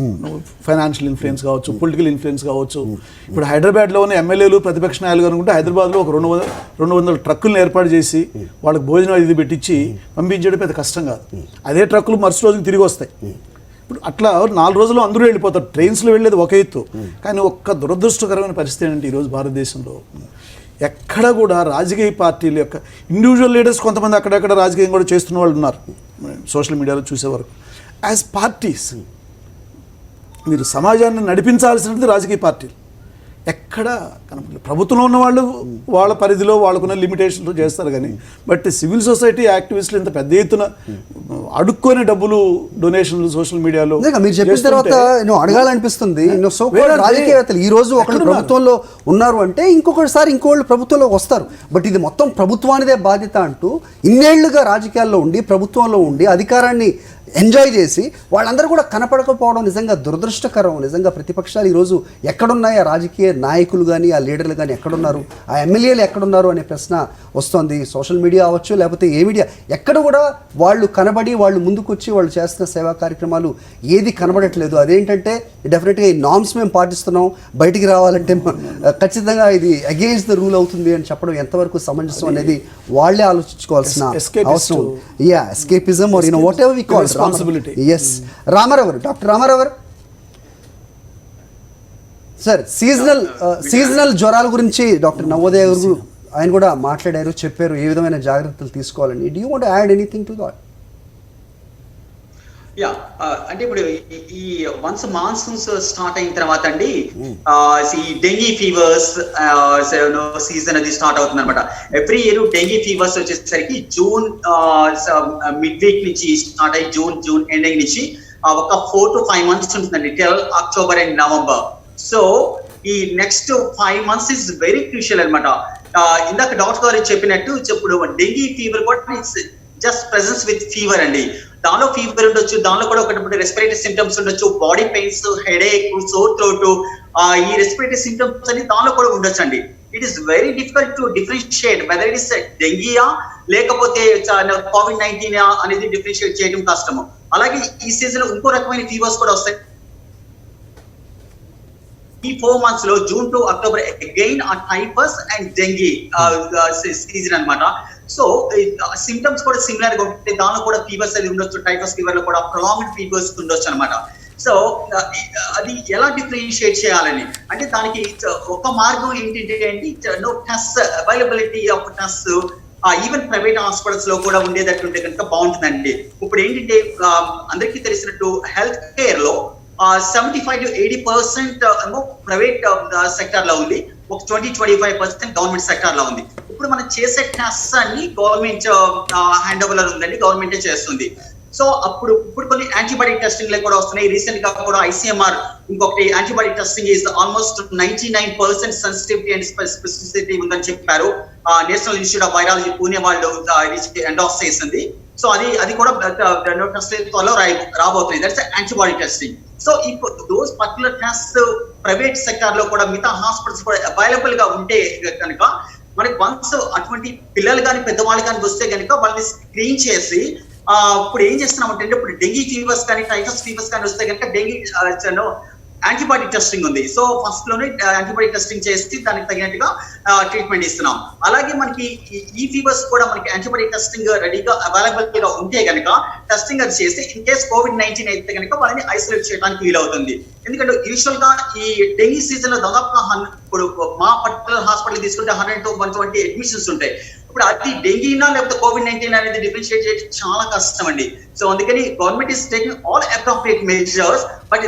S10: ఫైనాన్షియల్ ఇన్ఫ్లుయెన్స్ కావచ్చు, పొలిటికల్ ఇన్ఫ్లుయెన్స్ కావచ్చు. ఇప్పుడు హైదరాబాద్లో ఉన్న ఎమ్మెల్యేలు ప్రతిపక్ష నాయకులు అనుకుంటే హైదరాబాద్లో ఒక 200 ట్రక్కులను ఏర్పాటు చేసి వాళ్ళకి భోజనం ఇది పెట్టించి పంపించడం పెద్ద కష్టం కాదు. అదే ట్రక్కులు మరుసటి రోజుకి తిరిగి వస్తాయి. ఇప్పుడు అట్లా 4 రోజుల్లో అందరూ వెళ్ళిపోతారు. ట్రైన్స్లో వెళ్ళేది ఒక ఎత్తు, కానీ ఒక్క దురదృష్టకరమైన పరిస్థితి ఏంటంటే ఈరోజు భారతదేశంలో ఎక్కడ కూడా రాజకీయ పార్టీల యొక్క ఇండివిజువల్ లీడర్స్ కొంతమంది అక్కడక్కడ రాజకీయం కూడా చేస్తున్న వాళ్ళు ఉన్నారు, సోషల్ మీడియాలో చూసేవరకు. యాజ్ పార్టీస్ మీరు సమాజాన్ని నడిపించాల్సినది రాజకీయ పార్టీలు ఎక్కడ కనపడలేదు. ప్రభుత్వంలో ఉన్న వాళ్ళు వాళ్ళ పరిధిలో వాళ్ళకున్న లిమిటేషన్తో చేస్తారు, కానీ బట్ సివిల్ సొసైటీ యాక్టివిస్టులు ఇంత పెద్ద ఎత్తున అడుక్కొని డబ్బులు డొనేషన్లు సోషల్ మీడియాలో
S1: మీరు చెప్పిన తర్వాత అడగాలనిపిస్తుంది. రాజకీయవేత్తలు ఈ రోజు ఒకళ్ళు ప్రభుత్వంలో ఉన్నారు అంటే ఇంకొకసారి ఇంకోళ్ళు ప్రభుత్వంలోకి వస్తారు. బట్ ఇది మొత్తం ప్రభుత్వానిదే బాధ్యత అంటూ ఇన్నేళ్లుగా రాజకీయాల్లో ఉండి ప్రభుత్వంలో ఉండి అధికారాన్ని ఎంజాయ్ చేసి వాళ్ళందరూ కూడా కనపడకపోవడం నిజంగా దురదృష్టకరం. నిజంగా ప్రతిపక్షాలు ఈరోజు ఎక్కడున్నాయి, ఆ రాజకీయ నాయకులు కానీ ఆ లీడర్లు కానీ ఎక్కడున్నారు, ఆ ఎమ్మెల్యేలు ఎక్కడున్నారు అనే ప్రశ్న వస్తుంది. సోషల్ మీడియా అవ్వచ్చు లేకపోతే ఏ మీడియా, ఎక్కడ కూడా వాళ్ళు కనబడి వాళ్ళు ముందుకొచ్చి వాళ్ళు చేస్తున్న సేవా కార్యక్రమాలు ఏది కనబడట్లేదు. అదేంటంటే డెఫినెట్గా ఈ నామ్స్ మేము పాటిస్తున్నాం, బయటికి రావాలంటే ఖచ్చితంగా ఇది అగెయిన్స్ట్ ద రూల్ అవుతుంది అని చెప్పడం ఎంతవరకు సమంజసం అనేది వాళ్ళే ఆలోచించుకోవాల్సిన అవసరం. Escapism or whatever we call responsibility. Yes. Ramarao, doctor Ramarao sir, seasonal జ్వరాల గురించి డాక్టర్ నవోదయ గారు ఆయన కూడా మాట్లాడారు, చెప్పారు ఏ విధమైన జాగ్రత్తలు తీసుకోవాలని. Do you want to add anything to that?
S11: అంటే ఇప్పుడు ఈ వన్స్ మాన్సూన్స్ స్టార్ట్ అయిన తర్వాత అండి ఈ డెంగీ ఫీవర్స్ సీజన్ అది స్టార్ట్ అవుతుంది అనమాట. ఎవ్రీ ఇయర్ డెంగీ ఫీవర్స్ వచ్చేసరికి జూన్ మిడ్ వీక్ నుంచి స్టార్ట్ అయ్యి జూన్ ఎండింగ్ నుంచి ఒక 4 to 5 months ఉంటుందండి, till October and November. So ఈ next 5 months is very crucial అనమాట. ఇందాక డాక్టర్ గారు చెప్పినట్టు ఇప్పుడు డెంగీ ఫీవర్ కూడా it's just presence with fever అండి. దానిలో ఫీవర్ ఉండొచ్చు, దానిలో కూడా ఒకటి రెస్పిరేటరీ సింటమ్స్ ఉండొచ్చు, body pains, headache, sour throat, ఈ రెస్పిరేటరీ సింటమ్స్ అని దానిలో కూడా ఉండొచ్చు అండి. It is very difficult to differentiate whether it is డెంగీయా లేకపోతే COVID-19 అనేది డిఫరెన్షియేట్ చేయడం కష్టము. అలాగే ఈ సీజన్ ఇంకో రకమైన ఫీవర్స్ కూడా వస్తాయి. ఈ 4 months లో జూన్ టు అక్టోబర్ అగైన్ ఆ టైఫస్ అండ్ డెంగీ సీజన్ అన్నమాట. సో సిమ్టమ్స్ కూడా సిమిలర్ గా ఉంటాయి, దానిలో కూడా ఫీవర్స్ అది ఉండొచ్చు, టైఫస్ ఫీవర్ లో కూడా ప్రొలాంగ్డ్ ఫీవర్స్ ఉండొచ్చు అనమాట. సో అది ఎలా డిఫరెన్షియేట్ చేయాలని అంటే దానికి ఒక మార్గం ఏంటంటే test availability of test even private hospitals లో కూడా ఉండేటట్టు ఉంటే కనుక బాగుంటుందండి. ఇప్పుడు ఏంటంటే అందరికీ తెలిసినట్టు హెల్త్ కేర్ లో 75 to 80% ప్రైవేట్ సెక్టర్ లో ఉంది, ఒక 20-25% గవర్నమెంట్ సెక్టర్ లో ఉంది. ఇప్పుడు మనం చేసే టెస్ట్ అన్ని గవర్నమెంట్ హ్యాండ్ ఓవర్ ఉందండి, గవర్నమెంటే చేస్తుంది. సో ఇప్పుడు కొన్ని యాంటీబాడీ టెస్టింగ్ కూడా వస్తున్నాయి. రీసెంట్ గా కూడా ICMR ఇంకొకటి antibody testing is almost 99% sensitivity and specificity ఉందని చెప్పారు. National institute of virology Pune వాళ్ళు ఎండార్స్ చేసింది. సో అది కూడా త్వరలో రాబోతుంది. That's antibody testing. సో ఇప్పుడు those particular test private sector లో కూడా మిగతా హాస్పిటల్స్ కూడా అవైలబుల్ గా ఉంటే కనుక మనకి వన్స్ అటువంటి పిల్లలు కానీ పెద్దవాళ్ళు కానీ వస్తే కనుక వాళ్ళని స్క్రీన్ చేసి ఇప్పుడు ఏం చేస్తున్నామంటే ఇప్పుడు డెంగీ ఫీవర్స్ కానీ టైఫస్ ఫీవర్స్ కానీ వస్తే కనుక డెంగీ యాంటీబాడీ టెస్టింగ్ ఉంది. సో ఫస్ట్ లోనే యాంటీబాడీ టెస్టింగ్ చేసి దానికి తగినట్టుగా ట్రీట్మెంట్ ఇస్తున్నాం. అలాగే మనకి ఈ ఫీవర్స్ కూడా మనకి యాంటీబాడీ టెస్టింగ్ రెడీగా అవైలబుల్ గా ఉంటే కనుక టెస్టింగ్ అది చేసి ఇన్ కేస్ COVID-19 అయితే కనుక వాళ్ళని ఐసోలేట్ చేయడానికి వీలవుతుంది. ఎందుకంటే యూజువల్ గా ఈ డెంగీ సీజన్ లో దాదాపుగా ఇప్పుడు మా పర్టికులర్ హాస్పిటల్ తీసుకుంటే 100 to 120 అడ్మిషన్స్ ఉంటాయి. ఇప్పుడు అది డెంగీనా లేకపోతే COVID-19 అనేది డిఫరెన్షియేట్ చేయడం చాలా కష్టం అండి. సో అందుకని government is taking all appropriate measures. But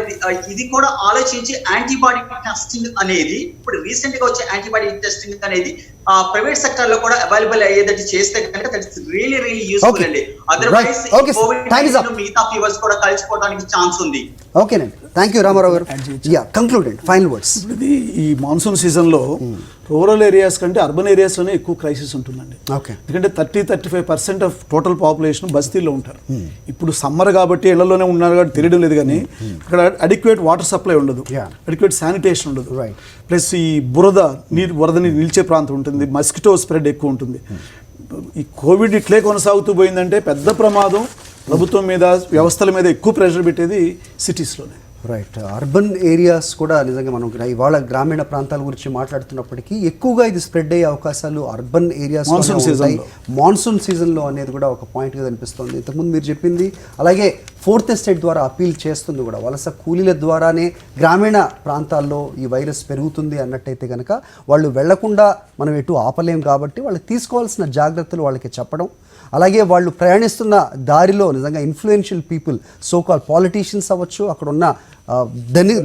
S11: ఇది కూడా ఆలోచించి యాంటీబాడీ టెస్టింగ్ అనేది ఇప్పుడు రీసెంట్ గా వచ్చే యాంటీబాడీ టెస్టింగ్ అనేది ప్రైవేట్ సెక్టర్ లో కూడా అవైలబుల్ అయ్యేది చేస్తే కనుక దట్స్ రియలీ యూస్ఫుల్ అండి. అదర్వైజ్ COVID-19 మిగతా ఫీవర్స్ కూడా కలిసిపోవడానికి ఛాన్స్ ఉంది.
S1: ఓకేనండి, థ్యాంక్ యూ రామారావు గారు. Concluded final words.
S10: ఇప్పుడు ఈ మాన్సూన్ సీజన్ లో రూరల్ ఏరియాస్ కంటే అర్బన్ ఏరియాస్ లోనే ఎక్కువ క్రైసిస్ ఉంటుందండి. ఎందుకంటే 30-35% ఆఫ్ టోటల్ పాపులేషన్ బస్తీల్లో ఉంటారు. ఇప్పుడు సమ్మర్ కాబట్టి ఇళ్లలోనే ఉన్నారు కాబట్టి తెలియడం లేదు, కానీ ఇక్కడ అడిక్వేట్ వాటర్ సప్లై ఉండదు, అడిక్వేట్ శానిటేషన్ ఉండదు, ప్లస్ ఈ వరదని నిలిచే ప్రాంతం ఉంటుంది, మస్కిటో స్ప్రెడ్ ఎక్కువ ఉంటుంది. ఈ కోవిడ్ ఇట్లే కొనసాగుతూ పోయిందంటే పెద్ద ప్రమాదం ప్రభుత్వం మీద వ్యవస్థల మీద ఎక్కువ ప్రెషర్ పెట్టేది సిటీస్లోనే.
S1: రైట్. అర్బన్ ఏరియాస్ కూడా నిజంగా మనం ఇవాళ గ్రామీణ ప్రాంతాల గురించి మాట్లాడుతున్నప్పటికీ ఎక్కువగా ఇది స్ప్రెడ్ అయ్యే అవకాశాలు అర్బన్ ఏరియాస్ మాన్సూన్ సీజన్లో అనేది కూడా ఒక పాయింట్గా కనిపిస్తుంది. ఇంతకుముందు మీరు చెప్పింది అలాగే ఫోర్త్ ఎస్టేట్ ద్వారా అపీల్ చేస్తుంది కూడా, వలస కూలీల ద్వారానే గ్రామీణ ప్రాంతాల్లో ఈ వైరస్ పెరుగుతుంది అన్నట్టయితే కనుక వాళ్ళు వెళ్లకుండా మనం ఎటు ఆపలేం కాబట్టి వాళ్ళు తీసుకోవాల్సిన జాగ్రత్తలు వాళ్ళకి చెప్పడం, అలాగే వాళ్ళు ప్రయాణిస్తున్న దారిలో నిజంగా ఇన్ఫ్లుయెన్షియల్ పీపుల్, సోకాల్ పాలిటీషియన్స్ అవ్వచ్చు, అక్కడ ఉన్న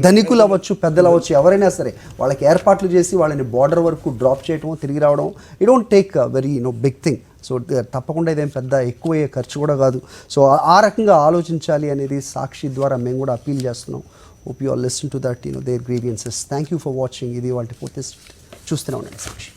S1: ధనికులు అవ్వచ్చు, పెద్దలు అవ్వచ్చు, ఎవరైనా సరే వాళ్ళకి ఏర్పాట్లు చేసి వాళ్ళని బార్డర్ వరకు డ్రాప్ చేయడం, తిరిగి రావడం, ఈ don't take very big thing. So తప్పకుండా ఇదేం పెద్ద ఎక్కువ ఖర్చు కూడా కాదు. సో ఆ రకంగా ఆలోచించాలి అనేది సాక్షి ద్వారా మేము కూడా అపీల్ చేస్తున్నాం. Hope you all listen to that there grievances. Thank you for watching. ఇది వాళ్ళ ఫోర్త్ చూస్తూనే ఉండండి సాక్షి.